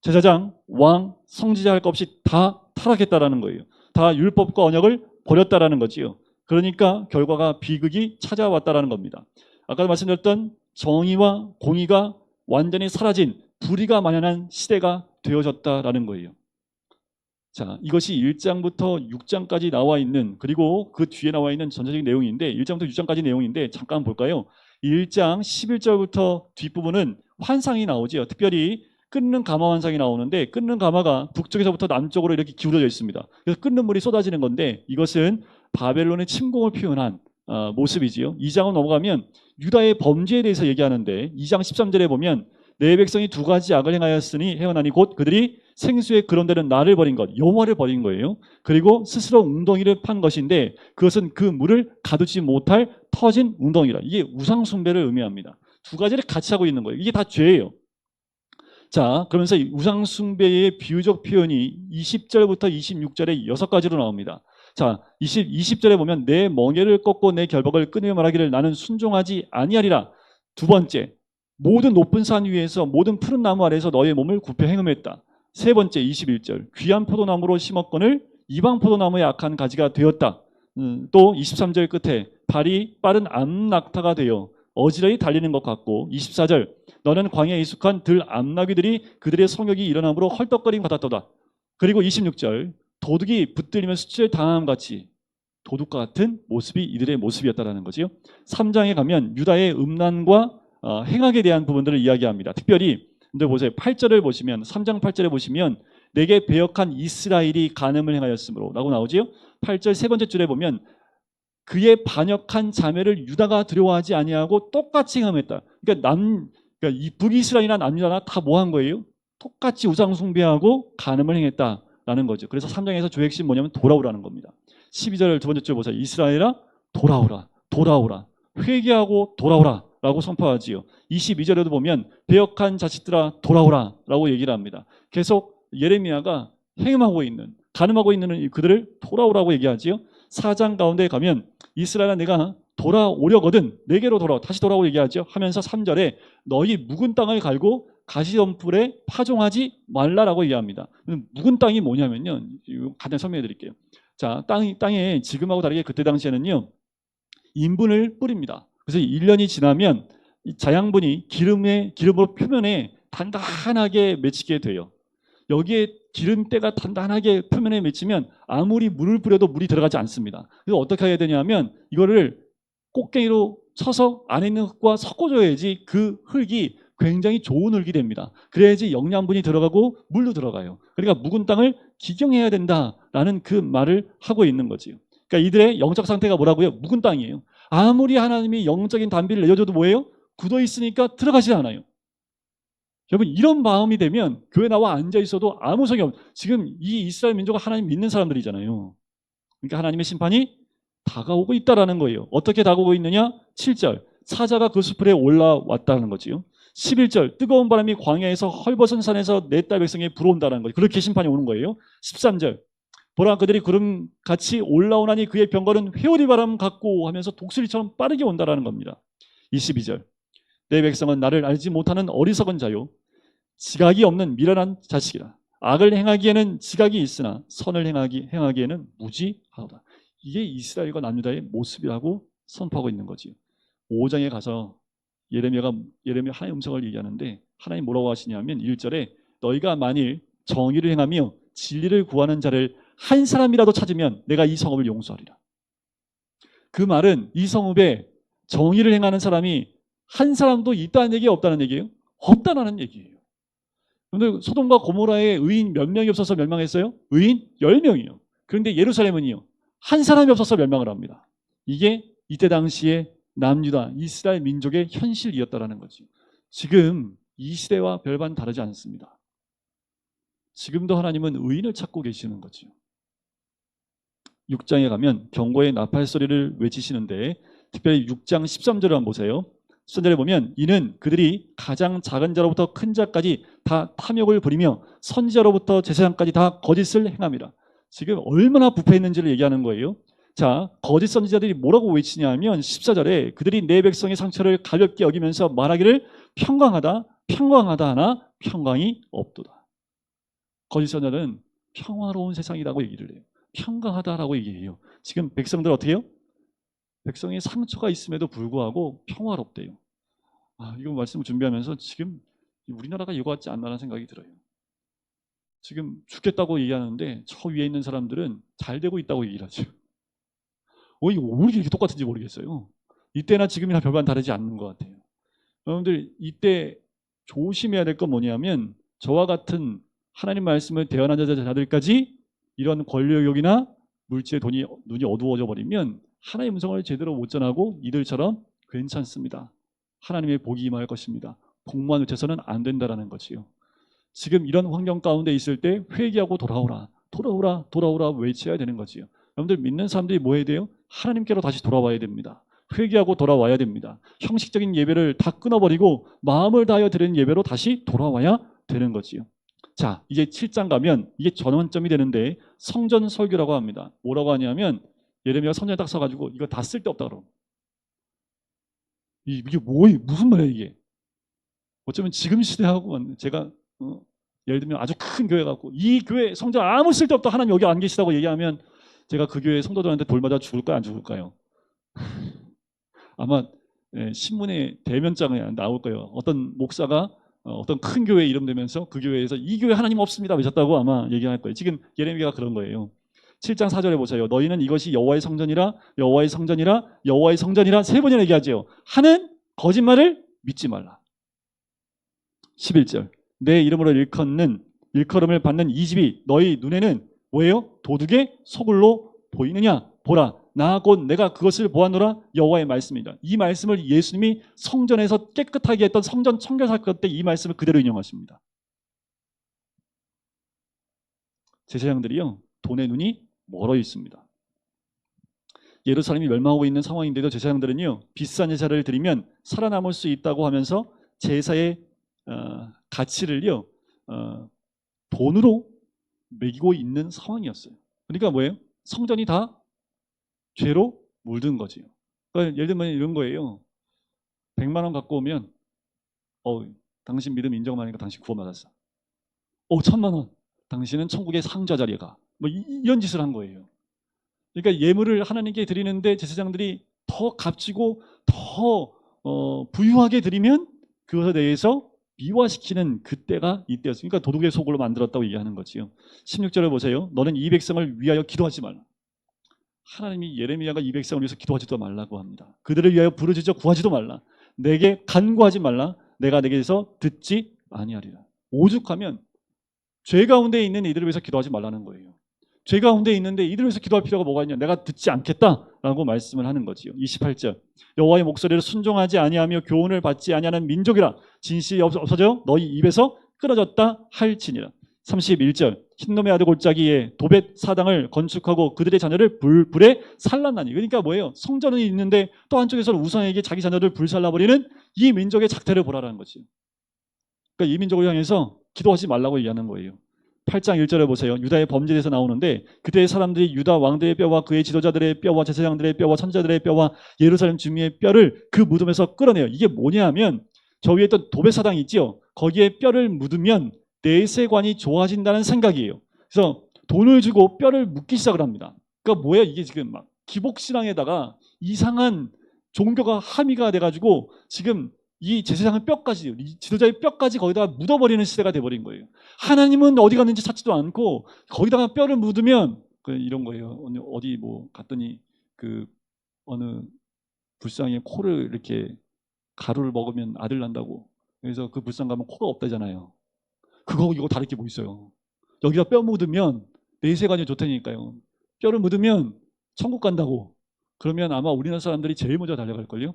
제사장, 왕, 성지자 할 것 없이 다 타락했다라는 거예요. 다 율법과 언약을 버렸다라는 거지요. 그러니까 결과가 비극이 찾아왔다라는 겁니다. 아까 말씀드렸던 정의와 공의가 완전히 사라진 불의가 만연한 시대가 되어졌다라는 거예요. 자, 이것이 1장부터 6장까지 나와 있는 그리고 그 뒤에 나와 있는 전체적인 내용인데 1장부터 6장까지 내용인데 잠깐 볼까요? 1장 11절부터 뒷부분은 환상이 나오죠. 특별히 끓는 가마 환상이 나오는데 끓는 가마가 북쪽에서부터 남쪽으로 이렇게 기울어져 있습니다. 그래서 끓는 물이 쏟아지는 건데 이것은 바벨론의 침공을 표현한 모습이지요. 2장으로 넘어가면 유다의 범죄에 대해서 얘기하는데 2장 13절에 보면 내 백성이 두 가지 악을 행하였으니 헤어나니 곧 그들이 생수의 그런 데는 나를 버린 것, 여호와를 버린 거예요. 그리고 스스로 웅덩이를 판 것인데 그것은 그 물을 가두지 못할 터진 웅덩이라. 이게 우상 숭배를 의미합니다. 두 가지를 같이 하고 있는 거예요. 이게 다 죄예요. 자, 그러면서 우상 숭배의 비유적 표현이 20절부터 26절에 6가지로 나옵니다. 자, 20절에 보면 내 멍에를 꺾고 내 결박을 끊으며 말하기를 나는 순종하지 아니하리라. 두 번째, 모든 높은 산 위에서 모든 푸른 나무 아래에서 너의 몸을 굽혀 행음했다. 세 번째 21절, 귀한 포도나무로 심었거늘 이방 포도나무의 악한 가지가 되었다. 또 23절 끝에 발이 빠른 암낙타가 되어 어지러이 달리는 것 같고 24절, 너는 광야에 익숙한 들 암나귀들이 그들의 성욕이 일어남으로 헐떡거림 같았도다. 그리고 26절, 도둑이 붙들리면 수치를 당함 같이 도둑과 같은 모습이 이들의 모습이었다라는 거지요. 3장에 가면 유다의 음란과 행악에 대한 부분들을 이야기합니다. 특별히 근데 보세요. 8절을 보시면 3장 8절에 보시면 내게 배역한 이스라엘이 간음을 행하였으므로 라고 나오지요. 8절 세 번째 줄에 보면 그의 반역한 자매를 유다가 두려워하지 아니하고 똑같이 행함했다. 그러니까 이 북이스라엘이나 남유다나 다 뭐 한 거예요? 똑같이 우상 숭배하고 간음을 행했다라는 거죠. 그래서 3장에서 주 핵심 뭐냐면 돌아오라는 겁니다. 12절 두 번째 줄 보세요. 이스라엘아 돌아오라, 돌아오라, 회개하고 돌아오라 라고 선포하지요. 22절에도 보면 배역한 자식들아 돌아오라 라고 얘기를 합니다. 계속 예레미야가 행음하고 있는, 간음하고 있는 그들을 돌아오라고 얘기하지요. 4장 가운데 가면 이스라엘아 내가 돌아오려거든 내게로 돌아와, 다시 돌아오고 얘기하죠. 하면서 3절에 너희 묵은 땅을 갈고 가시덤불에 파종하지 말라라고 얘기합니다. 묵은 땅이 뭐냐면요, 간단히 설명해 드릴게요. 자, 땅에 지금하고 다르게 그때 당시에는요 인분을 뿌립니다. 그래서 1년이 지나면 이 자양분이 기름으로 표면에 단단하게 맺히게 돼요. 여기에 기름때가 단단하게 표면에 맺히면 아무리 물을 뿌려도 물이 들어가지 않습니다. 그래서 어떻게 해야 되냐면 이거를 꽃갱이로 쳐서 안에 있는 흙과 섞어줘야지 그 흙이 굉장히 좋은 흙이 됩니다. 그래야지 영양분이 들어가고 물도 들어가요. 그러니까 묵은 땅을 기경해야 된다라는 그 말을 하고 있는 거지요. 그러니까 이들의 영적 상태가 뭐라고요? 묵은 땅이에요. 아무리 하나님이 영적인 단비를 내려줘도 뭐예요? 굳어 있으니까 들어가지 않아요. 여러분 이런 마음이 되면 교회 나와 앉아 있어도 아무 소용이 없어요. 지금 이 이스라엘 민족은 하나님 믿는 사람들이잖아요. 그러니까 하나님의 심판이 다가오고 있다라는 거예요. 어떻게 다가오고 있느냐? 7절 사자가 그 수풀에 올라왔다는 거지요. 11절 뜨거운 바람이 광야에서 헐벗은 산에서 내 딸 백성에 불어온다는 거예요. 그렇게 심판이 오는 거예요. 13절 보라 그들이 구름같이 올라오나니 그의 병거는 회오리 바람 같고 하면서 독수리처럼 빠르게 온다라는 겁니다. 22절 내 백성은 나를 알지 못하는 어리석은 자요 지각이 없는 미련한 자식이라. 악을 행하기에는 지각이 있으나 선을 행하기에는 무지하다. 이게 이스라엘과 남유다의 모습이라고 선포하고 있는 거지. 5장에 가서 예레미야 하나님의 음성을 얘기하는데 하나님 뭐라고 하시냐면 1절에 너희가 만일 정의를 행하며 진리를 구하는 자를 한 사람이라도 찾으면 내가 이 성읍을 용서하리라. 그 말은 이 성읍에 정의를 행하는 사람이 한 사람도 있다는 얘기예요? 없다는 얘기예요? 없다는 얘기예요. 그런데 소돔과 고모라에 의인 몇 명이 없어서 멸망했어요? 의인 10명이요. 그런데 예루살렘은요. 한 사람이 없어서 멸망을 합니다. 이게 이때 당시에 남유다 이스라엘 민족의 현실이었다라는 거죠. 지금 이 시대와 별반 다르지 않습니다. 지금도 하나님은 의인을 찾고 계시는 거죠. 6장에 가면 경고의 나팔 소리를 외치시는데 특별히 6장 13절을 한번 보세요. 13절에 보면 이는 그들이 가장 작은 자로부터 큰 자까지 다 탐욕을 부리며 선지자로부터 제사장까지 다 거짓을 행함이라. 지금 얼마나 부패했는지를 얘기하는 거예요. 자, 거짓 선지자들이 뭐라고 외치냐면 14절에 그들이 내 백성의 상처를 가볍게 여기면서 말하기를 평강하다 하나 평강이 없도다. 거짓 선지자는 평화로운 세상이라고 얘기를 해요. 평강하다라고 얘기해요. 지금 백성들 어떻게 해요? 백성의 상처가 있음에도 불구하고 평화롭대요. 이거 말씀을 준비하면서 지금 우리나라가 이거 같지 않나라는 생각이 들어요. 지금 죽겠다고 얘기하는데 저 위에 있는 사람들은 잘 되고 있다고 얘기를 하죠. 이거 왜 이렇게 똑같은지 모르겠어요. 이때나 지금이나 별반 다르지 않는 것 같아요. 여러분들 이때 조심해야 될 건 뭐냐면 저와 같은 하나님 말씀을 대언하는 자들까지 이런 권력욕이나 물질의 눈이 어두워져 버리면 하나님의 음성을 제대로 못 전하고 이들처럼 괜찮습니다. 하나님의 복이 임할 것입니다. 복만 외쳐서는 안 된다라는 거지요. 지금 이런 환경 가운데 있을 때 회개하고 돌아오라 외쳐야 되는 거지요. 여러분들 믿는 사람들이 뭐 해야 돼요? 하나님께로 다시 돌아와야 됩니다. 회개하고 돌아와야 됩니다. 형식적인 예배를 다 끊어버리고 마음을 다하여 드리는 예배로 다시 돌아와야 되는 거지요. 자, 이제 7장 가면 이게 전환점이 되는데 성전 설교라고 합니다. 뭐라고 하냐면 예레미야가 성전에 딱 서가지고 이거 다 쓸데없다 그러고 이게 무슨 말이야 이게. 어쩌면 지금 시대하고 제가 예를 들면 아주 큰 교회 갖고 이 교회 성전 아무 쓸데없다 하나님 여기 안 계시다고 얘기하면 제가 그 교회 성도들한테 돌 맞아 죽을까요 안 죽을까요? 아마 신문에 대면장에 나올 거예요. 어떤 목사가 어떤 큰 교회 이름 대면서 그 교회에서 이 교회 하나님 없습니다 외쳤다고 아마 얘기할 거예요. 지금 예레미야가 그런 거예요. 7장 4절에 보세요. 너희는 이것이 여호와의 성전이라 여호와의 성전이라 여호와의 성전이라 세 번이나 얘기하죠. 하는 거짓말을 믿지 말라. 11절 내 이름으로 일컬음을 받는 이 집이 너희 눈에는 뭐예요? 도둑의 소굴로 보이느냐? 보라 나 곧 내가 그것을 보았노라 여호와의 말씀이다. 이 말씀을 예수님이 성전에서 깨끗하게 했던 성전 청결 사건 때 이 말씀을 그대로 인용하십니다. 제사장들이요 돈의 눈이 멀어 있습니다. 예루살렘이 멸망하고 있는 상황인데도 제사장들은요 비싼 제사를 드리면 살아남을 수 있다고 하면서 제사의 가치를요 돈으로 매기고 있는 상황이었어요. 그러니까 뭐예요? 성전이 다 죄로 물든 거지요. 그러니까 예를 들면 이런 거예요. 100만 원 갖고 오면 당신 믿음 인정하니까 당신 구원받았어. 1000만 원 당신은 천국의 상자 자리에 가. 이런 짓을 한 거예요. 그러니까 예물을 하나님께 드리는데 제사장들이 더 값지고 더 부유하게 드리면 그것에 대해서 미화시키는 그때가 이때였어요. 그러니까 도둑의 소굴로 만들었다고 얘기하는 거지요. 16절을 보세요. 너는 이 백성을 위하여 기도하지 말라. 하나님이 예레미야가 이 백성을 위해서 기도하지도 말라고 합니다. 그들을 위하여 부르짖어 구하지도 말라. 내게 간구하지 말라. 내가 내게서 듣지 아니하리라. 오죽하면 죄 가운데 있는 이들을 위해서 기도하지 말라는 거예요. 죄 가운데 있는데 이들을 위해서 기도할 필요가 뭐가 있냐? 내가 듣지 않겠다라고 말씀을 하는 거지요. 28절. 여호와의 목소리를 순종하지 아니하며 교훈을 받지 아니하는 민족이라 진실이 없어져 너희 입에서 끊어졌다 할지니라. 31절. 흰놈의 아들 골짜기에 도벳 사당을 건축하고 그들의 자녀를 불에 살랐나니. 그러니까 뭐예요? 성전은 있는데 또 한쪽에서는 우상에게 자기 자녀를 불살라버리는 이 민족의 작태를 보라라는 거지. 그러니까 이 민족을 향해서 기도하지 말라고 얘기하는 거예요. 8장 1절에 보세요. 유다의 범죄에 대해서 나오는데 그때의 사람들이 유다 왕들의 뼈와 그의 지도자들의 뼈와 제사장들의 뼈와 선지자들의 뼈와 예루살렘 주민의 뼈를 그 무덤에서 끌어내요. 이게 뭐냐 하면 저 위에 있던 도벳 사당이 있지요. 거기에 뼈를 묻으면 내세관이 좋아진다는 생각이에요. 그래서 돈을 주고 뼈를 묻기 시작을 합니다. 그러니까 뭐야 이게 지금 막 기복신앙에다가 이상한 종교가 함의가 돼가지고 지금 이 제사장의 뼈까지, 이 지도자의 뼈까지 거기다가 묻어버리는 시대가 돼버린 거예요. 하나님은 어디 갔는지 찾지도 않고 거기다가 뼈를 묻으면 이런 거예요. 어디 뭐 갔더니 그 어느 불상의 코를 이렇게 가루를 먹으면 아들 난다고. 그래서 그 불상 가면 코가 없다잖아요. 그거 이거 다를 게 뭐 있어요. 여기다 뼈 묻으면 내세관이 좋다니까요. 뼈를 묻으면 천국 간다고. 그러면 아마 우리나라 사람들이 제일 먼저 달려갈걸요.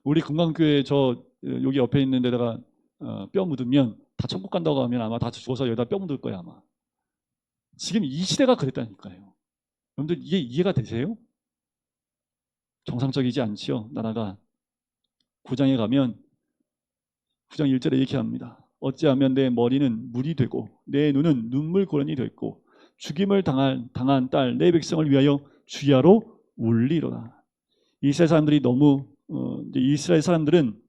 우리 금강교회 저 여기 옆에 있는 데다가 뼈 묻으면 다 천국 간다고 하면 아마 다 죽어서 여기다 뼈 묻을 거야 아마. 지금 이 시대가 그랬다니까요. 여러분들 이게 이해가 되세요? 정상적이지 않지요. 나라가 9장에 가면 9장 1절에 이렇게 합니다. 어찌하면 내 머리는 물이 되고 내 눈은 눈물고런이 됐고 죽임을 당한 딸 내 백성을 위하여 주야로 울리로다. 이스라엘 사람들이 너무 이스라엘 사람들은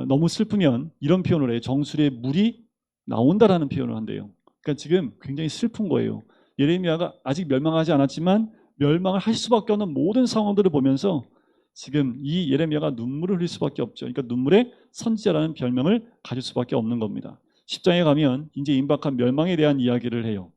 너무 슬프면 이런 표현을 해요. 정수리에 물이 나온다라는 표현을 한대요. 그러니까 지금 굉장히 슬픈 거예요. 예레미야가 아직 멸망하지 않았지만 멸망을 할 수밖에 없는 모든 상황들을 보면서 지금 이 예레미야가 눈물을 흘릴 수밖에 없죠. 그러니까 눈물의 선지자라는 별명을 가질 수밖에 없는 겁니다. 10장에 가면 이제 임박한 멸망에 대한 이야기를 해요.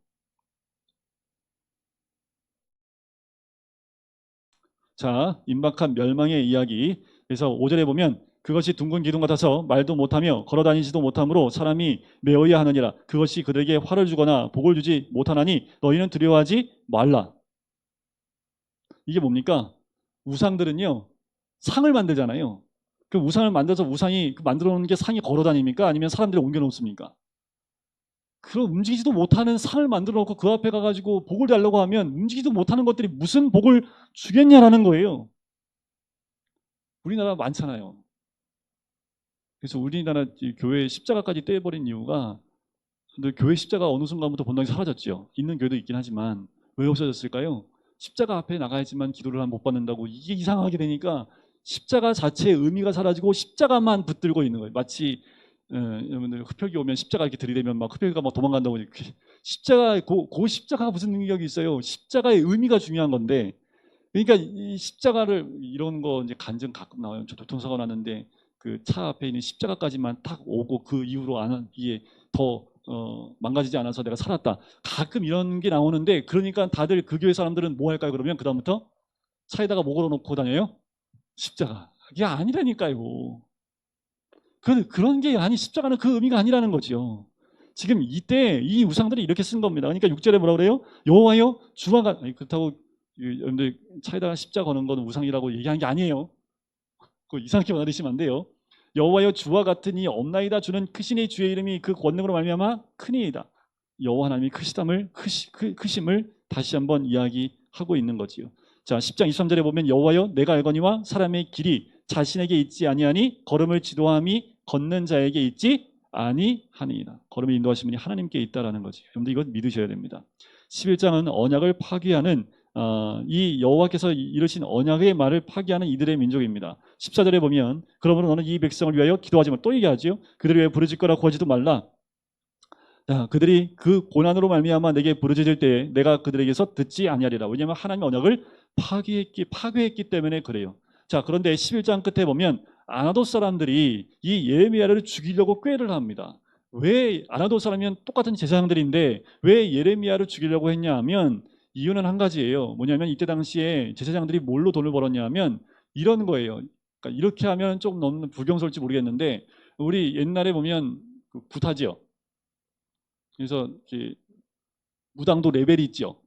자, 임박한 멸망의 이야기. 그래서 5절에 보면 그것이 둥근 기둥 같아서 말도 못하며 걸어다니지도 못하므로 사람이 메어야 하느니라. 그것이 그들에게 화를 주거나 복을 주지 못하나니 너희는 두려워하지 말라. 이게 뭡니까? 우상들은요 상을 만들잖아요. 그 우상을 만들어서 우상이 만들어 놓은 게 상이 걸어다닙니까? 아니면 사람들이 옮겨 놓습니까? 그런 움직이지도 못하는 상을 만들어 놓고 그 앞에 가가지고 복을 달라고 하면 움직이지도 못하는 것들이 무슨 복을 주겠냐라는 거예요. 우리나라 많잖아요. 그래서 우리나라 교회 십자가까지 떼버린 이유가 근데 교회 십자가 어느 순간부터 본당이 사라졌죠. 있는 교회도 있긴 하지만 왜 없어졌을까요? 십자가 앞에 나가야지만 기도를 못 받는다고 이게 이상하게 되니까 십자가 자체의 의미가 사라지고 십자가만 붙들고 있는 거예요. 마치 여러분들 흡혈귀 오면 십자가 이렇게 들이대면 막 흡혈귀가 막 도망간다고 십자가 그 십자가가 무슨 능력이 있어요? 십자가의 의미가 중요한 건데 그러니까 이 십자가를 이런 거 이제 간증 가끔 나와요. 저 교통사고 났는데 그 차 앞에 있는 십자가까지만 탁 오고 그 이후로 안 이게 더 망가지지 않아서 내가 살았다. 가끔 이런 게 나오는데 그러니까 다들 그 교회 사람들은 뭐 할까요? 그러면 그다음부터 차에다가 뭐 걸어놓고 다녀요? 십자가. 그게 아니라니까요. 그런 게 아니 십자가는 그 의미가 아니라는 거죠. 지금 이때 이 우상들이 이렇게 쓴 겁니다. 그러니까 6절에 뭐라 그래요? 여호와여 주와 그렇다고 여러분들 차에다가 십자가 거는 건 우상이라고 얘기한 게 아니에요. 그거 이상하게 받아들이시면 안 돼요. 여호와여 주와 같으니 없나이다. 주는 크시니 주의 이름이 그 권능으로 말미암아 크니이다. 여호와 하나님이 크심을 다시 한번 이야기하고 있는 거지요. 자, 10장 23절에 보면 여호와여 내가 알거니와 사람의 길이 자신에게 있지 아니하니 걸음을 지도함이 걷는 자에게 있지 아니하니이다. 걸음을 인도하신 분이 하나님께 있다라는 거지. 여러분들 이거 믿으셔야 됩니다. 11장은 언약을 파괴하는 이 여호와께서 이루신 언약의 말을 파기하는 이들의 민족입니다. 14절에 보면 그러므로 너는 이 백성을 위하여 기도하지 말라. 또 얘기하지요. 그들을 위하여 부르짖거나 구하지도 말라. 자, 그들이 그 고난으로 말미암아 내게 부르짖을 때에 내가 그들에게서 듣지 아니하리라. 왜냐하면 하나님 언약을 파괴했기 때문에 그래요. 자, 그런데 11장 끝에 보면 아나돗 사람들이 이 예레미야를 죽이려고 꾀를 합니다. 왜 아나돗 사람이면 똑같은 제사장들인데 왜 예레미야를 죽이려고 했냐 하면 이유는 한 가지예요. 뭐냐면 이때 당시에 제사장들이 뭘로 돈을 벌었냐 하면 이런 거예요. 그러니까 이렇게 하면 좀 너무 불경스러울지 모르겠는데 우리 옛날에 보면 구타지요. 그래서 무당도 레벨이 있죠.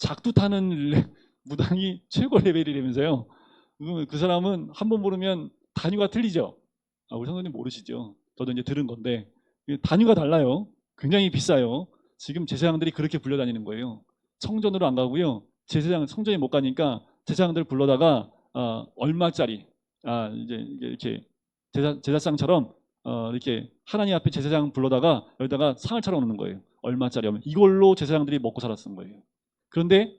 작두 타는 무당이 최고 레벨이라면서요. 그 사람은 한 번 부르면 단위가 틀리죠. 우리 성도님 모르시죠? 저도 이제 들은 건데 단위가 달라요. 굉장히 비싸요. 지금 제사장들이 그렇게 불려다니는 거예요. 성전으로 안 가고요. 제사장 성전에 못 가니까 제사장들 불러다가 얼마짜리 이제 이렇게 제사상처럼 이렇게 하나님 앞에 제사장 불러다가 여기다가 상을 차려놓는 거예요. 얼마짜리 하면 이걸로 제사장들이 먹고 살았던 거예요. 그런데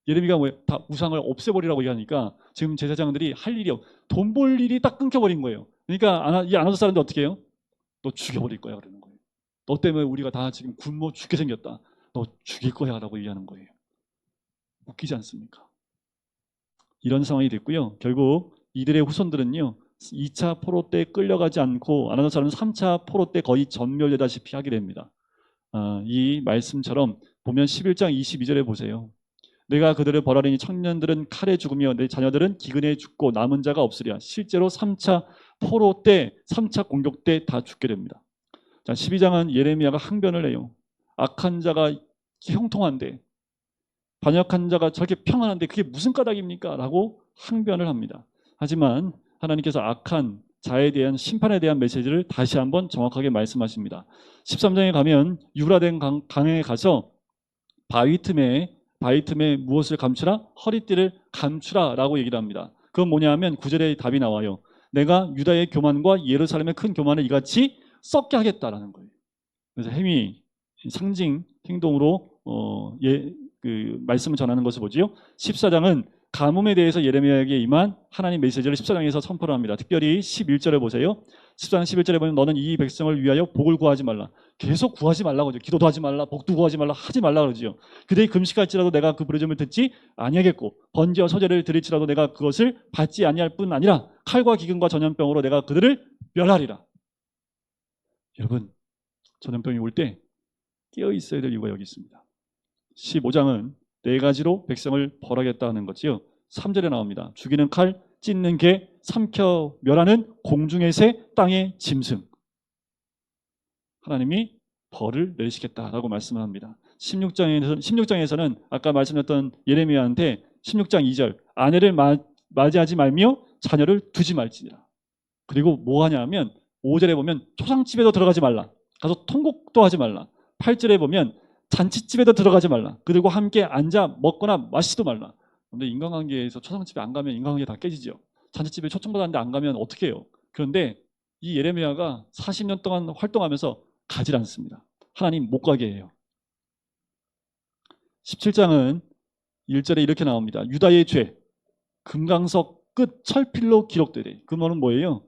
예레미야가 다 우상을 없애버리라고 얘기하니까 지금 제사장들이 할 일이 돈 벌 일이 딱 끊겨버린 거예요. 그러니까 이 아나도 사람들 어떻게 해요? 너 죽여버릴 거야 그러는 거예요. 너 때문에 우리가 다 지금 굶어 죽게 생겼다. 너 죽일 거야 라고 얘기하는 거예요. 웃기지 않습니까? 이런 상황이 됐고요. 결국 이들의 후손들은요. 2차 포로 때 끌려가지 않고 아나도사는 3차 포로 때 거의 전멸되다시피 하게 됩니다. 이 말씀처럼 보면 11장 22절에 보세요. 내가 그들을 벌하리니 청년들은 칼에 죽으며 내 자녀들은 기근에 죽고 남은 자가 없으리라. 실제로 3차 포로 때 3차 공격 때 다 죽게 됩니다. 자, 12장은 예레미야가 항변을 해요. 악한 자가 형통한데 반역한 자가 저렇게 평안한데 그게 무슨 까닭입니까? 라고 항변을 합니다. 하지만 하나님께서 악한 자에 대한 심판에 대한 메시지를 다시 한번 정확하게 말씀하십니다. 13장에 가면 유라된 강에 가서 바위 틈에 무엇을 감추라? 허리띠를 감추라 라고 얘기를 합니다. 그건 뭐냐 하면 9절에 답이 나와요. 내가 유다의 교만과 예루살렘의 큰 교만을 이같이 썩게 하겠다라는 거예요. 그래서 행위, 상징, 행동으로 그 말씀을 전하는 것을 보지요. 14장은 가뭄에 대해서 예레미야에게 임한 하나님 메시지를 14장에서 선포를 합니다. 특별히 11절에 보세요. 14장 11절에 보면 너는 이 백성을 위하여 복을 구하지 말라. 계속 구하지 말라고 하죠. 기도도 하지 말라, 복도 구하지 말라, 하지 말라 그러지요. 그들이 금식할지라도 내가 그 부르짖음을 듣지 아니하겠고 번제와 서제를 드릴지라도 내가 그것을 받지 아니할 뿐 아니라 칼과 기근과 전염병으로 내가 그들을 멸하리라. 여러분, 전염병이 올 때 깨어 있어야 될 이유가 여기 있습니다. 15장은 네 가지로 백성을 벌하겠다는 거지요. 3절에 나옵니다. 죽이는 칼, 찢는 개, 삼켜 멸하는 공중의 새, 땅의 짐승. 하나님이 벌을 내리시겠다라고 말씀을 합니다. 16장에서는 아까 말씀드렸던 예레미야한테 16장 2절 아내를 맞이하지 말며 자녀를 두지 말지니라. 그리고 뭐 하냐면 5절에 보면 초상집에도 들어가지 말라. 가서 통곡도 하지 말라. 8절에 보면 잔치집에도 들어가지 말라. 그리고 함께 앉아 먹거나 마시지도 말라. 근데 인간관계에서 초상집에 안 가면 인간관계 다 깨지죠. 잔치집에 초청받았는데 안 가면 어떻게 해요? 그런데 이 예레미야가 40년 동안 활동하면서 가지 않습니다. 하나님 못 가게 해요. 17장은 1절에 이렇게 나옵니다. 유다의 죄, 금강석 끝 철필로 기록되되. 그 말은 뭐예요?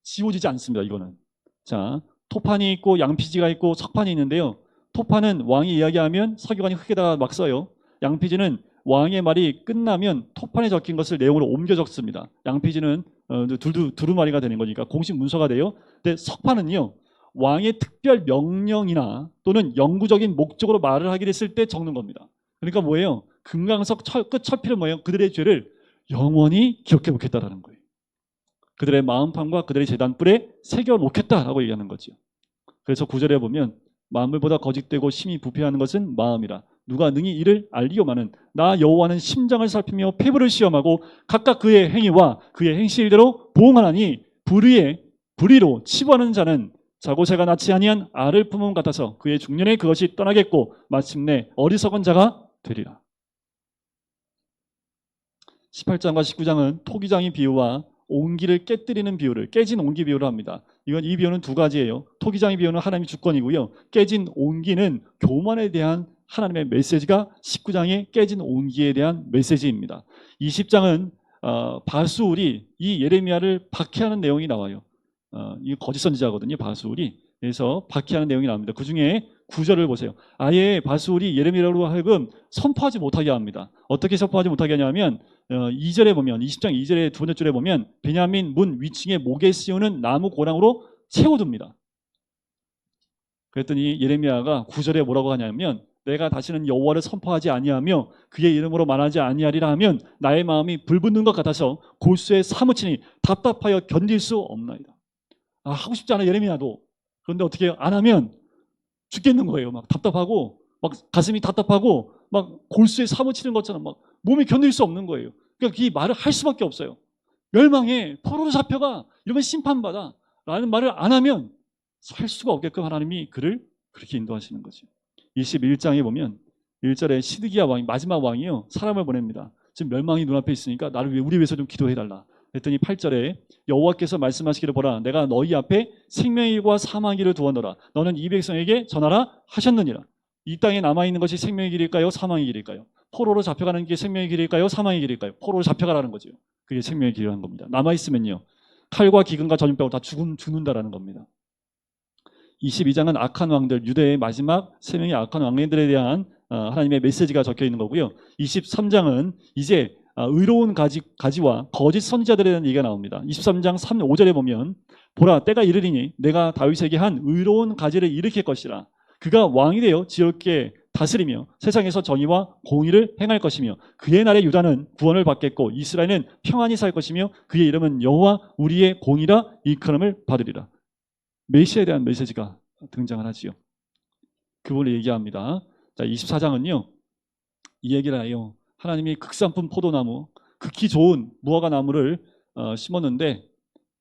지워지지 않습니다. 이거는. 자, 토판이 있고 양피지가 있고 석판이 있는데요. 토판은 왕이 이야기하면 서기관이 흙에다가 막 써요. 양피지는 왕의 말이 끝나면 토판에 적힌 것을 내용으로 옮겨 적습니다. 양피지는 두루마리가 되는 거니까 공식 문서가 돼요. 근데 석판은요. 왕의 특별 명령이나 또는 영구적인 목적으로 말을 하게 됐을 때 적는 겁니다. 그러니까 뭐예요? 금강석 끝 철필은 뭐예요? 그들의 죄를 영원히 기억해 놓겠다라는 거예요. 그들의 마음판과 그들의 제단뿔에 새겨 놓겠다라고 얘기하는 거죠. 그래서 9절에 보면 만물보다 거짓되고 심히 부패하는 것은 마음이라. 누가 능히 이를 알리오마는 나 여호와는 심장을 살피며 폐부를 시험하고 각각 그의 행위와 그의 행실대로 보응하나니 불의로 치부하는 자는 자고새가 낳지 아니한 알을 품음 같아서 그의 중년에 그것이 떠나겠고 마침내 어리석은 자가 되리라. 18장과 19장은 토기장의 비유와 옹기를 깨뜨리는 비유를 깨진 옹기 비유를 합니다. 이 비유는 두 가지예요. 토기장의 비유는 하나님의 주권이고요. 깨진 옹기는 교만에 대한 하나님의 메시지가 19장의 깨진 옹기에 대한 메시지입니다. 20장은 바수울이 이 예레미야를 박해하는 내용이 나와요. 이 거짓 선지자거든요. 바수울이. 그래서 박해하는 내용이 나옵니다. 그 중에 9절을 보세요. 아예 바수울이 예레미야로 하여금 선포하지 못하게 합니다. 어떻게 선포하지 못하게 하냐면 2절에 보면 20장 2절의 두 번째 줄에 보면 베냐민 문 위층에 목에 씌우는 나무 고랑으로 채워둡니다. 그랬더니 예레미야가 9절에 뭐라고 하냐면 내가 다시는 여호와를 선포하지 아니하며 그의 이름으로 말하지 아니하리라 하면 나의 마음이 불붙는 것 같아서 골수에 사무치니 답답하여 견딜 수 없나이다. 하고 싶지 않아 예레미야도. 그런데 어떻게 해요? 안 하면 죽겠는 거예요. 막 답답하고 막 가슴이 답답하고 막 골수에 사무치는 것처럼 막 몸이 견딜 수 없는 거예요. 그러니까 이 말을 할 수밖에 없어요. 멸망해, 포로로 잡혀가, 이러면 심판받아 라는 말을 안 하면 살 수가 없게끔 하나님이 그를 그렇게 인도하시는 거죠. 21장에 보면 1절에 시드기야 왕이, 마지막 왕이요, 사람을 보냅니다. 지금 멸망이 눈앞에 있으니까 나를 위해, 우리 위해서 좀 기도해달라 했더니 8절에 여호와께서 말씀하시기를 보라, 내가 너희 앞에 생명의 길과 사망의 길을 두었노라. 너는 이 백성에게 전하라 하셨느니라. 이 땅에 남아있는 것이 생명의 길일까요, 사망의 길일까요? 포로로 잡혀가는 게 생명의 길일까요, 사망의 길일까요? 포로로 잡혀가라는 거죠. 그게 생명의 길이라는 겁니다. 남아있으면요, 칼과 기근과 전염병으로 다 죽는다라는 겁니다. 22장은 악한 왕들, 유대의 마지막 세 명의 악한 왕들에 대한 하나님의 메시지가 적혀 있는 거고요. 23장은 이제 의로운 가지와 거짓 선지자들에 대한 얘기가 나옵니다. 23장 3, 5절에 보면 보라, 때가 이르리니 내가 다윗에게 한 의로운 가지를 일으킬 것이라. 그가 왕이 되어 지혜롭게 다스리며 세상에서 정의와 공의를 행할 것이며 그의 날에 유다는 구원을 받겠고 이스라엘은 평안히 살 것이며 그의 이름은 여호와 우리의 공이라 일컬음을 받으리라. 메시아에 대한 메시지가 등장을 하지요. 그분을 얘기합니다. 자, 24장은요, 이 얘기를 해요. 하나님이 극산품 포도나무, 극히 좋은 무화과 나무를 심었는데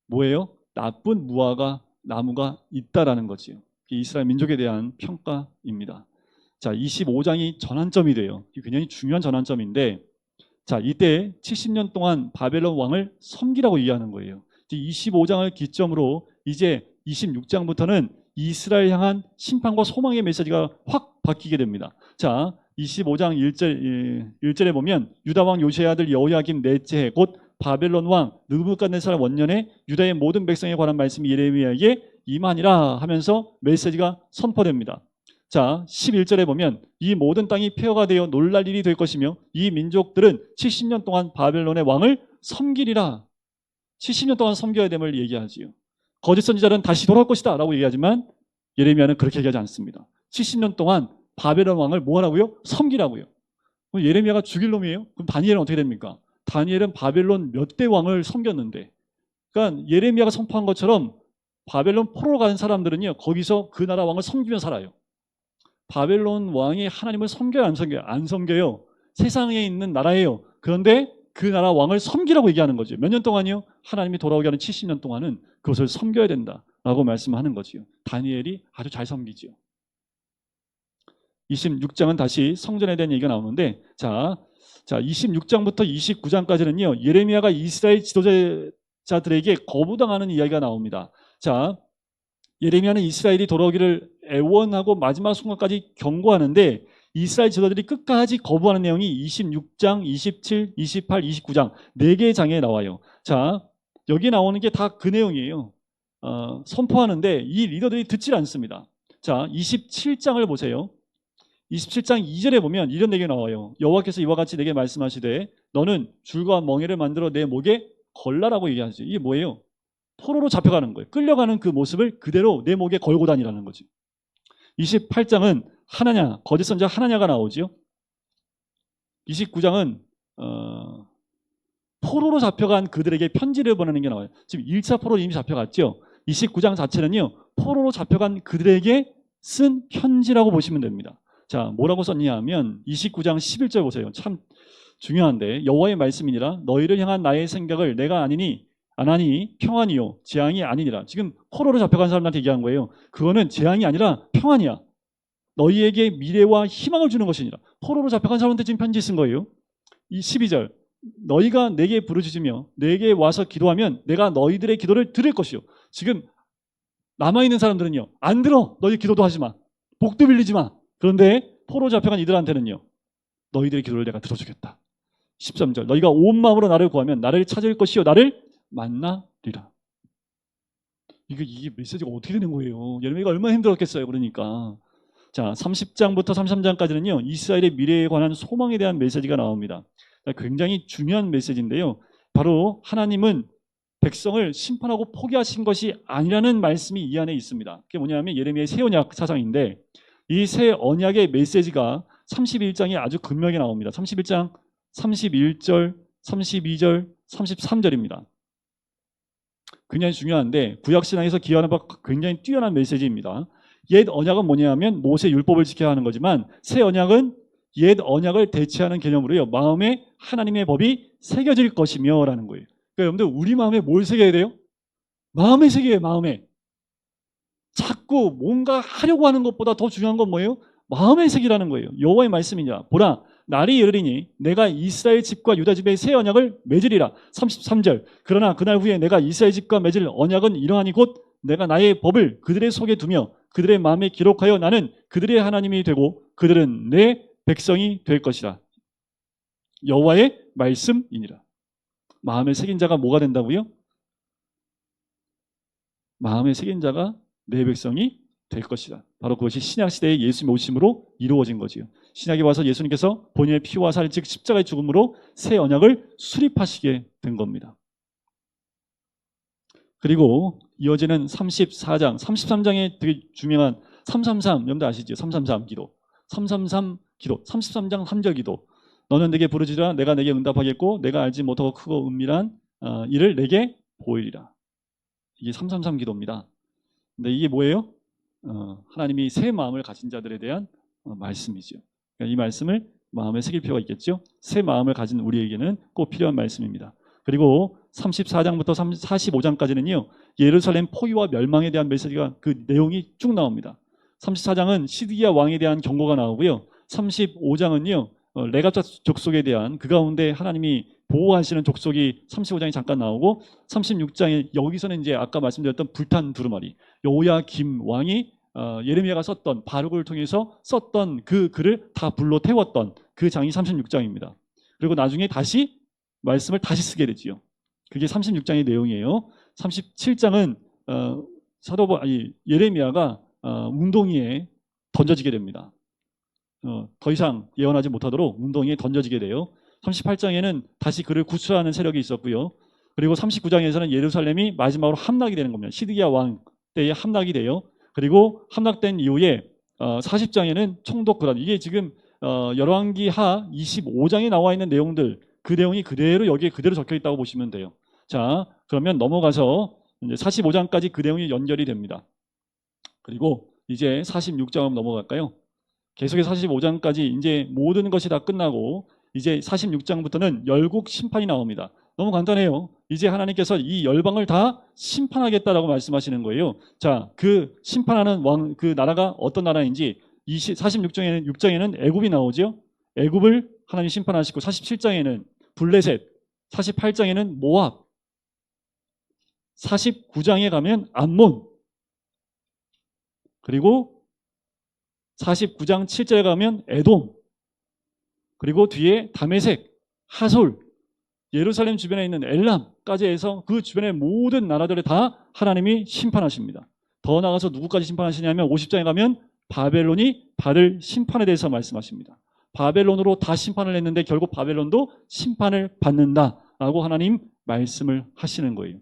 뭐예요? 나쁜 무화과 나무가 있다라는 거지요. 이스라엘 민족에 대한 평가입니다. 자, 25장이 전환점이 돼요. 굉장히 중요한 전환점인데, 자, 이때 70년 동안 바벨론 왕을 섬기라고 이해하는 거예요. 25장을 기점으로 이제 26장부터는 이스라엘 향한 심판과 소망의 메시지가 확 바뀌게 됩니다. 자, 25장 1절에 보면 유다 왕 요시의 아들 여호야김 넷째 해 곧 바벨론 왕 느부갓네살 원년에 유다의 모든 백성에 관한 말씀이 예레미야에게 임하니라 하면서 메시지가 선포됩니다. 자, 11절에 보면 이 모든 땅이 폐허가 되어 놀랄 일이 될 것이며 이 민족들은 70년 동안 바벨론의 왕을 섬기리라. 70년 동안 섬겨야 됨을 얘기하지요. 거짓 선지자는 다시 돌아올 것이다 라고 얘기하지만 예레미야는 그렇게 얘기하지 않습니다. 70년 동안 바벨론 왕을 뭐 하라고요? 섬기라고요. 그럼 예레미야가 죽일 놈이에요? 그럼 다니엘은 어떻게 됩니까? 다니엘은 바벨론 몇 대 왕을 섬겼는데, 그러니까 예레미야가 선포한 것처럼 바벨론 포로로 가는 사람들은요, 거기서 그 나라 왕을 섬기며 살아요. 바벨론 왕이 하나님을 섬겨요, 안 섬겨요? 안 섬겨요. 세상에 있는 나라예요. 그런데 그 나라 왕을 섬기라고 얘기하는 거죠. 몇 년 동안이요? 하나님이 돌아오게 하는 70년 동안은 그것을 섬겨야 된다라고 말씀하는 거지요. 다니엘이 아주 잘 섬기지요. 26장은 다시 성전에 대한 얘기가 나오는데, 자 26장부터 29장까지는요, 예레미야가 이스라엘 지도자들에게 거부당하는 이야기가 나옵니다. 자, 예레미야는 이스라엘이 돌아오기를 애원하고 마지막 순간까지 경고하는데 이스라엘 지도자들이 끝까지 거부하는 내용이 26장, 27, 28, 29장 4개의 장에 나와요. 자, 여기 나오는 게 다 그 내용이에요. 선포하는데 이 리더들이 듣질 않습니다. 자, 27장을 보세요. 27장 2절에 보면 이런 얘기가 나와요. 여호와께서 이와 같이 내게 말씀하시되 너는 줄과 멍에를 만들어 내 목에 걸라라고 얘기하지. 이게 뭐예요? 포로로 잡혀가는 거예요. 끌려가는 그 모습을 그대로 내 목에 걸고 다니라는 거지. 28장은 하나냐, 거짓 선지자 하나냐가 나오지요. 29장은 포로로 잡혀간 그들에게 편지를 보내는 게 나와요. 지금 1차 포로로 이미 잡혀갔죠. 29장 자체는요, 포로로 잡혀간 그들에게 쓴 편지라고 보시면 됩니다. 자, 뭐라고 썼냐 하면 29장 11절 보세요. 참 중요한데, 여호와의 말씀이니라 너희를 향한 나의 생각을 내가 안 하니 평안이요 재앙이 아니니라. 지금 포로로 잡혀간 사람들한테 얘기한 거예요. 그거는 재앙이 아니라 평안이야. 너희에게 미래와 희망을 주는 것이니라. 포로로 잡혀간 사람한테 지금 편지 쓴 거예요. 이 12절 너희가 내게 부르짖으며 내게 와서 기도하면 내가 너희들의 기도를 들을 것이요. 지금 남아있는 사람들은요, 안 들어. 너희 기도도 하지 마. 복도 빌리지 마. 그런데 포로 잡혀간 이들한테는요, 너희들의 기도를 내가 들어주겠다. 13절 너희가 온 마음으로 나를 구하면 나를 찾을 것이요 나를 만나리라. 이게 메시지가 어떻게 되는 거예요? 예레미야가 얼마나 힘들었겠어요. 그러니까 자, 30장부터 33장까지는요 이스라엘의 미래에 관한 소망에 대한 메시지가 나옵니다. 굉장히 중요한 메시지인데요, 바로 하나님은 백성을 심판하고 포기하신 것이 아니라는 말씀이 이 안에 있습니다. 그게 뭐냐면 예레미야의 새 언약 사상인데, 이 새 언약의 메시지가 31장에 아주 극명하게 나옵니다. 31장 31절, 32절, 33절입니다. 굉장히 중요한데 구약신앙에서 기여하는 바 굉장히 뛰어난 메시지입니다. 옛 언약은 뭐냐면 모세 율법을 지켜야 하는 거지만 새 언약은 옛 언약을 대체하는 개념으로요. 마음에 하나님의 법이 새겨질 것이며 라는 거예요. 그러니까 여러분들 우리 마음에 뭘 새겨야 돼요? 마음에 새겨요. 마음에. 자꾸 뭔가 하려고 하는 것보다 더 중요한 건 뭐예요? 마음의 색이라는 거예요. 여호와의 말씀이냐. 보라 날이 이르리니 내가 이스라엘 집과 유다 집에 새 언약을 맺으리라. 33절. 그러나 그날 후에 내가 이스라엘 집과 맺을 언약은 이러하니 곧 내가 나의 법을 그들의 속에 두며 그들의 마음에 기록하여 나는 그들의 하나님이 되고 그들은 내 백성이 될 것이라. 여호와의 말씀이니라. 마음에 새긴 자가 뭐가 된다고요? 마음에 새긴 자가 내 백성이 될 것이다. 바로 그것이 신약시대의 예수님 오심으로 이루어진 거지요. 신약에 와서 예수님께서 본인의 피와 살 즉 십자가의 죽음으로 새 언약을 수립하시게 된 겁니다. 그리고 이어지는 34장, 33장에 되게 유명한 333, 여러분들 아시죠? 333 기도. 333 기도, 33장 3절 기도. 너는 내게 부르짖으라 내가 내게 응답하겠고 내가 알지 못하고 크고 은밀한 일을 내게 보이리라. 이게 333 기도입니다. 근데 이게 뭐예요? 하나님이 새 마음을 가진 자들에 대한 말씀이죠. 그러니까 이 말씀을 마음에 새길 필요가 있겠죠. 새 마음을 가진 우리에게는 꼭 필요한 말씀입니다. 그리고 34장부터 45장까지는요. 예루살렘 포위와 멸망에 대한 메시지가 그 내용이 쭉 나옵니다. 34장은 시드기야 왕에 대한 경고가 나오고요. 35장은요. 레갑자 족속에 대한 그 가운데 하나님이 보호하시는 족속이 35장에 잠깐 나오고 36장에 여기서는 이제 아까 말씀드렸던 불탄 두루마리 여호야김 왕이 예레미야가 썼던 바룩을 통해서 썼던 그 글을 다 불로 태웠던 그 장이 36장입니다. 그리고 나중에 다시 말씀을 다시 쓰게 되지요. 그게 36장의 내용이에요. 37장은 예레미야가 웅덩이에 던져지게 됩니다. 더 이상 예언하지 못하도록 웅덩이에 던져지게 돼요. 38장에는 다시 그를 구출하는 세력이 있었고요. 그리고 39장에서는 예루살렘이 마지막으로 함락이 되는 겁니다. 시드기야 왕 때에 함락이 돼요. 그리고 함락된 이후에 40장에는 총독 이게 지금 열왕기 하 25장에 나와 있는 내용들 그 내용이 그대로 여기에 그대로 적혀 있다고 보시면 돼요. 자, 그러면 넘어가서 이제 45장까지 그 내용이 연결이 됩니다. 그리고 이제 46장으로 넘어갈까요? 계속해서 45장까지 이제 모든 것이 다 끝나고 이제 46장부터는 열국 심판이 나옵니다. 너무 간단해요. 이제 하나님께서 이 열방을 다 심판하겠다라고 말씀하시는 거예요. 자, 그 심판하는 왕, 그 나라가 어떤 나라인지 46장에는 애굽이 나오죠. 애굽을 하나님 심판하시고 47장에는 블레셋, 48장에는 모압, 49장에 가면 암몬, 그리고 49장 7절에 가면 에돔, 그리고 뒤에 다메섹, 하솔, 예루살렘 주변에 있는 엘람까지 해서 그 주변의 모든 나라들을 다 하나님이 심판하십니다. 더 나아가서 누구까지 심판하시냐면 50장에 가면 바벨론이 받을 심판에 대해서 말씀하십니다. 바벨론으로 다 심판을 했는데 결국 바벨론도 심판을 받는다라고 하나님 말씀을 하시는 거예요.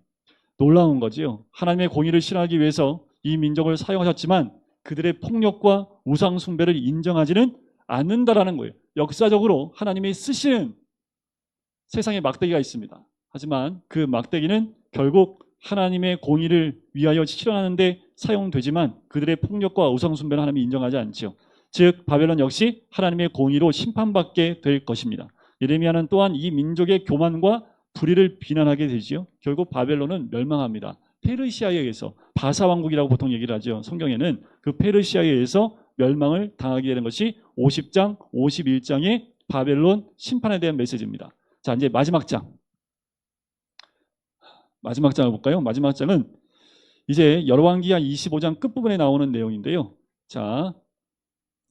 놀라운 거지요. 하나님의 공의를 실현하기 위해서 이 민족을 사용하셨지만 그들의 폭력과 우상 숭배를 인정하지는 않는다라는 거예요. 역사적으로 하나님이 쓰시는 세상에 막대기가 있습니다. 하지만 그 막대기는 결국 하나님의 공의를 위하여 실현하는 데 사용되지만 그들의 폭력과 우상 숭배는 하나님이 인정하지 않지요. 즉 바벨론 역시 하나님의 공의로 심판받게 될 것입니다. 예레미야는 또한 이 민족의 교만과 불의를 비난하게 되지요. 결국 바벨론은 멸망합니다. 페르시아에 의해서 바사 왕국이라고 보통 얘기를 하죠. 성경에는 그 페르시아에 의해서 멸망을 당하게 되는 것이 50장, 51장의 바벨론 심판에 대한 메시지입니다. 자, 이제 마지막 장을 볼까요? 마지막 장은 이제 열왕기하 25장 끝부분에 나오는 내용인데요. 자,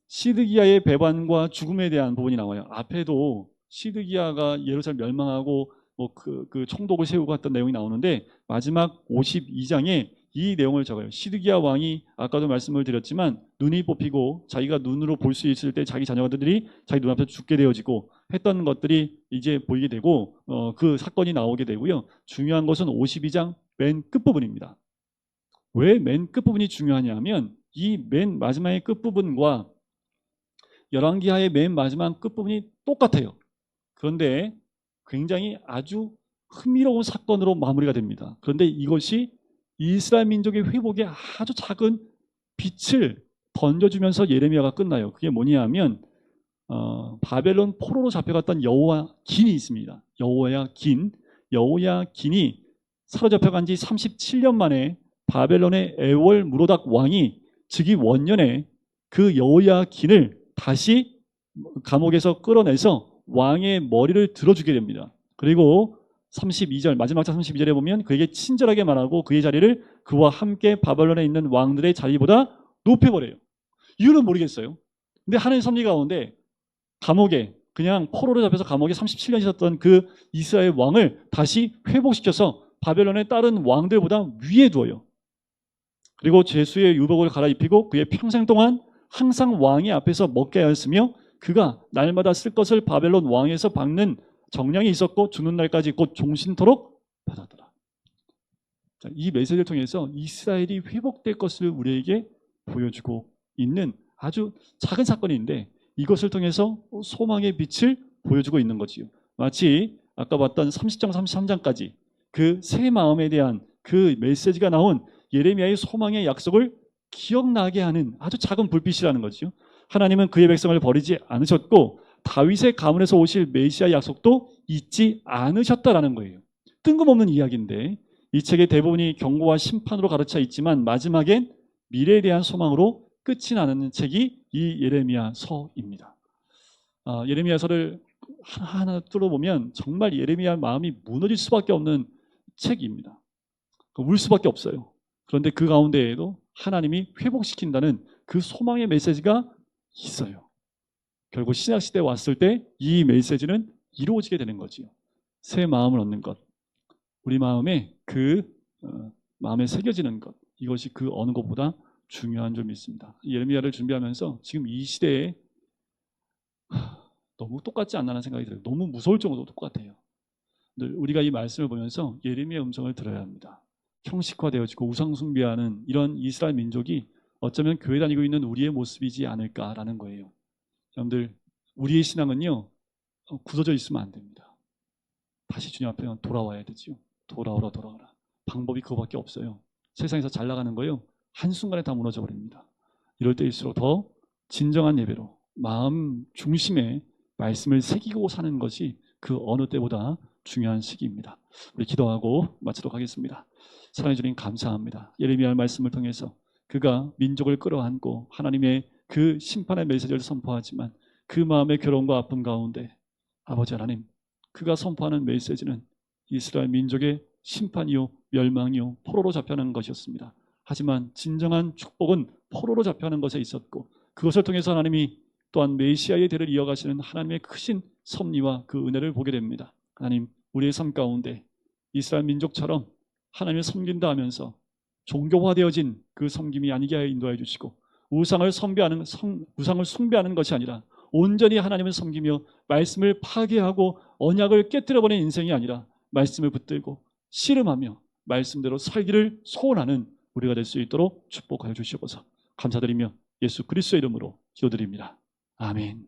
시드기야의 배반과 죽음에 대한 부분이 나와요. 앞에도 시드기야가 예루살렘 멸망하고 그 총독을 세우고 했던 내용이 나오는데 마지막 52장에 이 내용을 적어요. 시드기야 왕이 아까도 말씀을 드렸지만 눈이 뽑히고 자기가 눈으로 볼 수 있을 때 자기 자녀들이 자기 눈앞에서 죽게 되어지고 했던 것들이 이제 보이게 되고 그 사건이 나오게 되고요. 중요한 것은 52장 맨 끝부분입니다. 왜 맨 끝부분이 중요하냐면 이 맨 마지막의 끝부분과 열왕기하의 맨 마지막 끝부분이 똑같아요. 그런데 굉장히 아주 흥미로운 사건으로 마무리가 됩니다. 그런데 이것이 이스라엘 민족의 회복에 아주 작은 빛을 던져주면서 예레미야가 끝나요. 그게 뭐냐 하면 바벨론 포로로 잡혀갔던 여호야긴이 있습니다. 여호야긴이 사로잡혀간 지 37년 만에 바벨론의 에월 무로닥 왕이 즉위 원년에 그 여호야긴을 다시 감옥에서 끌어내서 왕의 머리를 들어주게 됩니다. 그리고 32절 마지막 장 32절에 보면 그에게 친절하게 말하고 그의 자리를 그와 함께 바벨론에 있는 왕들의 자리보다 높여버려요. 이유는 모르겠어요. 근데 하나님의 섭리 가운데 감옥에 그냥 포로로 잡혀서 감옥에 37년 있었던 그 이스라엘 왕을 다시 회복시켜서 바벨론의 다른 왕들보다 위에 두어요. 그리고 죄수의 유복을 갈아입히고 그의 평생 동안 항상 왕의 앞에서 먹게 하였으며 그가 날마다 쓸 것을 바벨론 왕에서 받는 정량이 있었고 죽는 날까지 곧 종신토록 받았더라. 자, 이 메시지를 통해서 이스라엘이 회복될 것을 우리에게 보여주고 있는 아주 작은 사건인데 이것을 통해서 소망의 빛을 보여주고 있는 거지요. 마치 아까 봤던 30장 33장까지 그 새 마음에 대한 그 메시지가 나온 예레미야의 소망의 약속을 기억나게 하는 아주 작은 불빛이라는 거죠. 하나님은 그의 백성을 버리지 않으셨고 다윗의 가문에서 오실 메시아 약속도 잊지 않으셨다라는 거예요. 뜬금없는 이야기인데 이 책의 대부분이 경고와 심판으로 가르쳐 있지만 마지막엔 미래에 대한 소망으로 끝이 나는 책이 이 예레미야서입니다. 예레미야서를 하나하나 뚫어보면 정말 예레미야 마음이 무너질 수밖에 없는 책입니다. 울 수밖에 없어요. 그런데 그 가운데에도 하나님이 회복시킨다는 그 소망의 메시지가 있어요. 결국 신약시대에 왔을 때 이 메시지는 이루어지게 되는 거지요. 새 마음을 얻는 것, 우리 마음에 마음에 새겨지는 것, 이것이 그 어느 것보다 중요한 줄 믿습니다. 예레미야를 준비하면서 지금 이 시대에 너무 똑같지 않나라는 생각이 들어요. 너무 무서울 정도로 똑같아요. 우리가 이 말씀을 보면서 예레미야의 음성을 들어야 합니다. 형식화되어지고 우상 숭배하는 이런 이스라엘 민족이 어쩌면 교회 다니고 있는 우리의 모습이지 않을까라는 거예요. 여러분들, 우리의 신앙은요 굳어져 있으면 안 됩니다. 다시 주님 앞에 돌아와야 되지요. 돌아오라. 방법이 그거밖에 없어요. 세상에서 잘 나가는 거요 한순간에 다 무너져 버립니다. 이럴 때일수록 더 진정한 예배로 마음 중심에 말씀을 새기고 사는 것이 그 어느 때보다 중요한 시기입니다. 우리 기도하고 마치도록 하겠습니다. 사랑해 주님 감사합니다. 예레미야의 말씀을 통해서 그가 민족을 끌어안고 하나님의 그 심판의 메시지를 선포하지만 그 마음의 괴로움과 아픔 가운데 아버지 하나님, 그가 선포하는 메시지는 이스라엘 민족의 심판이요 멸망이요 포로로 잡혀가는 것이었습니다. 하지만 진정한 축복은 포로로 잡혀가는 것에 있었고 그것을 통해서 하나님이 또한 메시아의 대를 이어가시는 하나님의 크신 섭리와 그 은혜를 보게 됩니다. 하나님, 우리의 삶 가운데 이스라엘 민족처럼 하나님을 섬긴다 하면서 종교화되어진 그 섬김이 아니게 하여 인도해 주시고 우상을 숭배하는 것이 아니라 온전히 하나님을 섬기며 말씀을 파괴하고 언약을 깨뜨려버리는 인생이 아니라 말씀을 붙들고 씨름하며 말씀대로 살기를 소원하는 우리가 될 수 있도록 축복하여 주시옵소서. 감사드리며 예수 그리스도의 이름으로 기도드립니다. 아멘.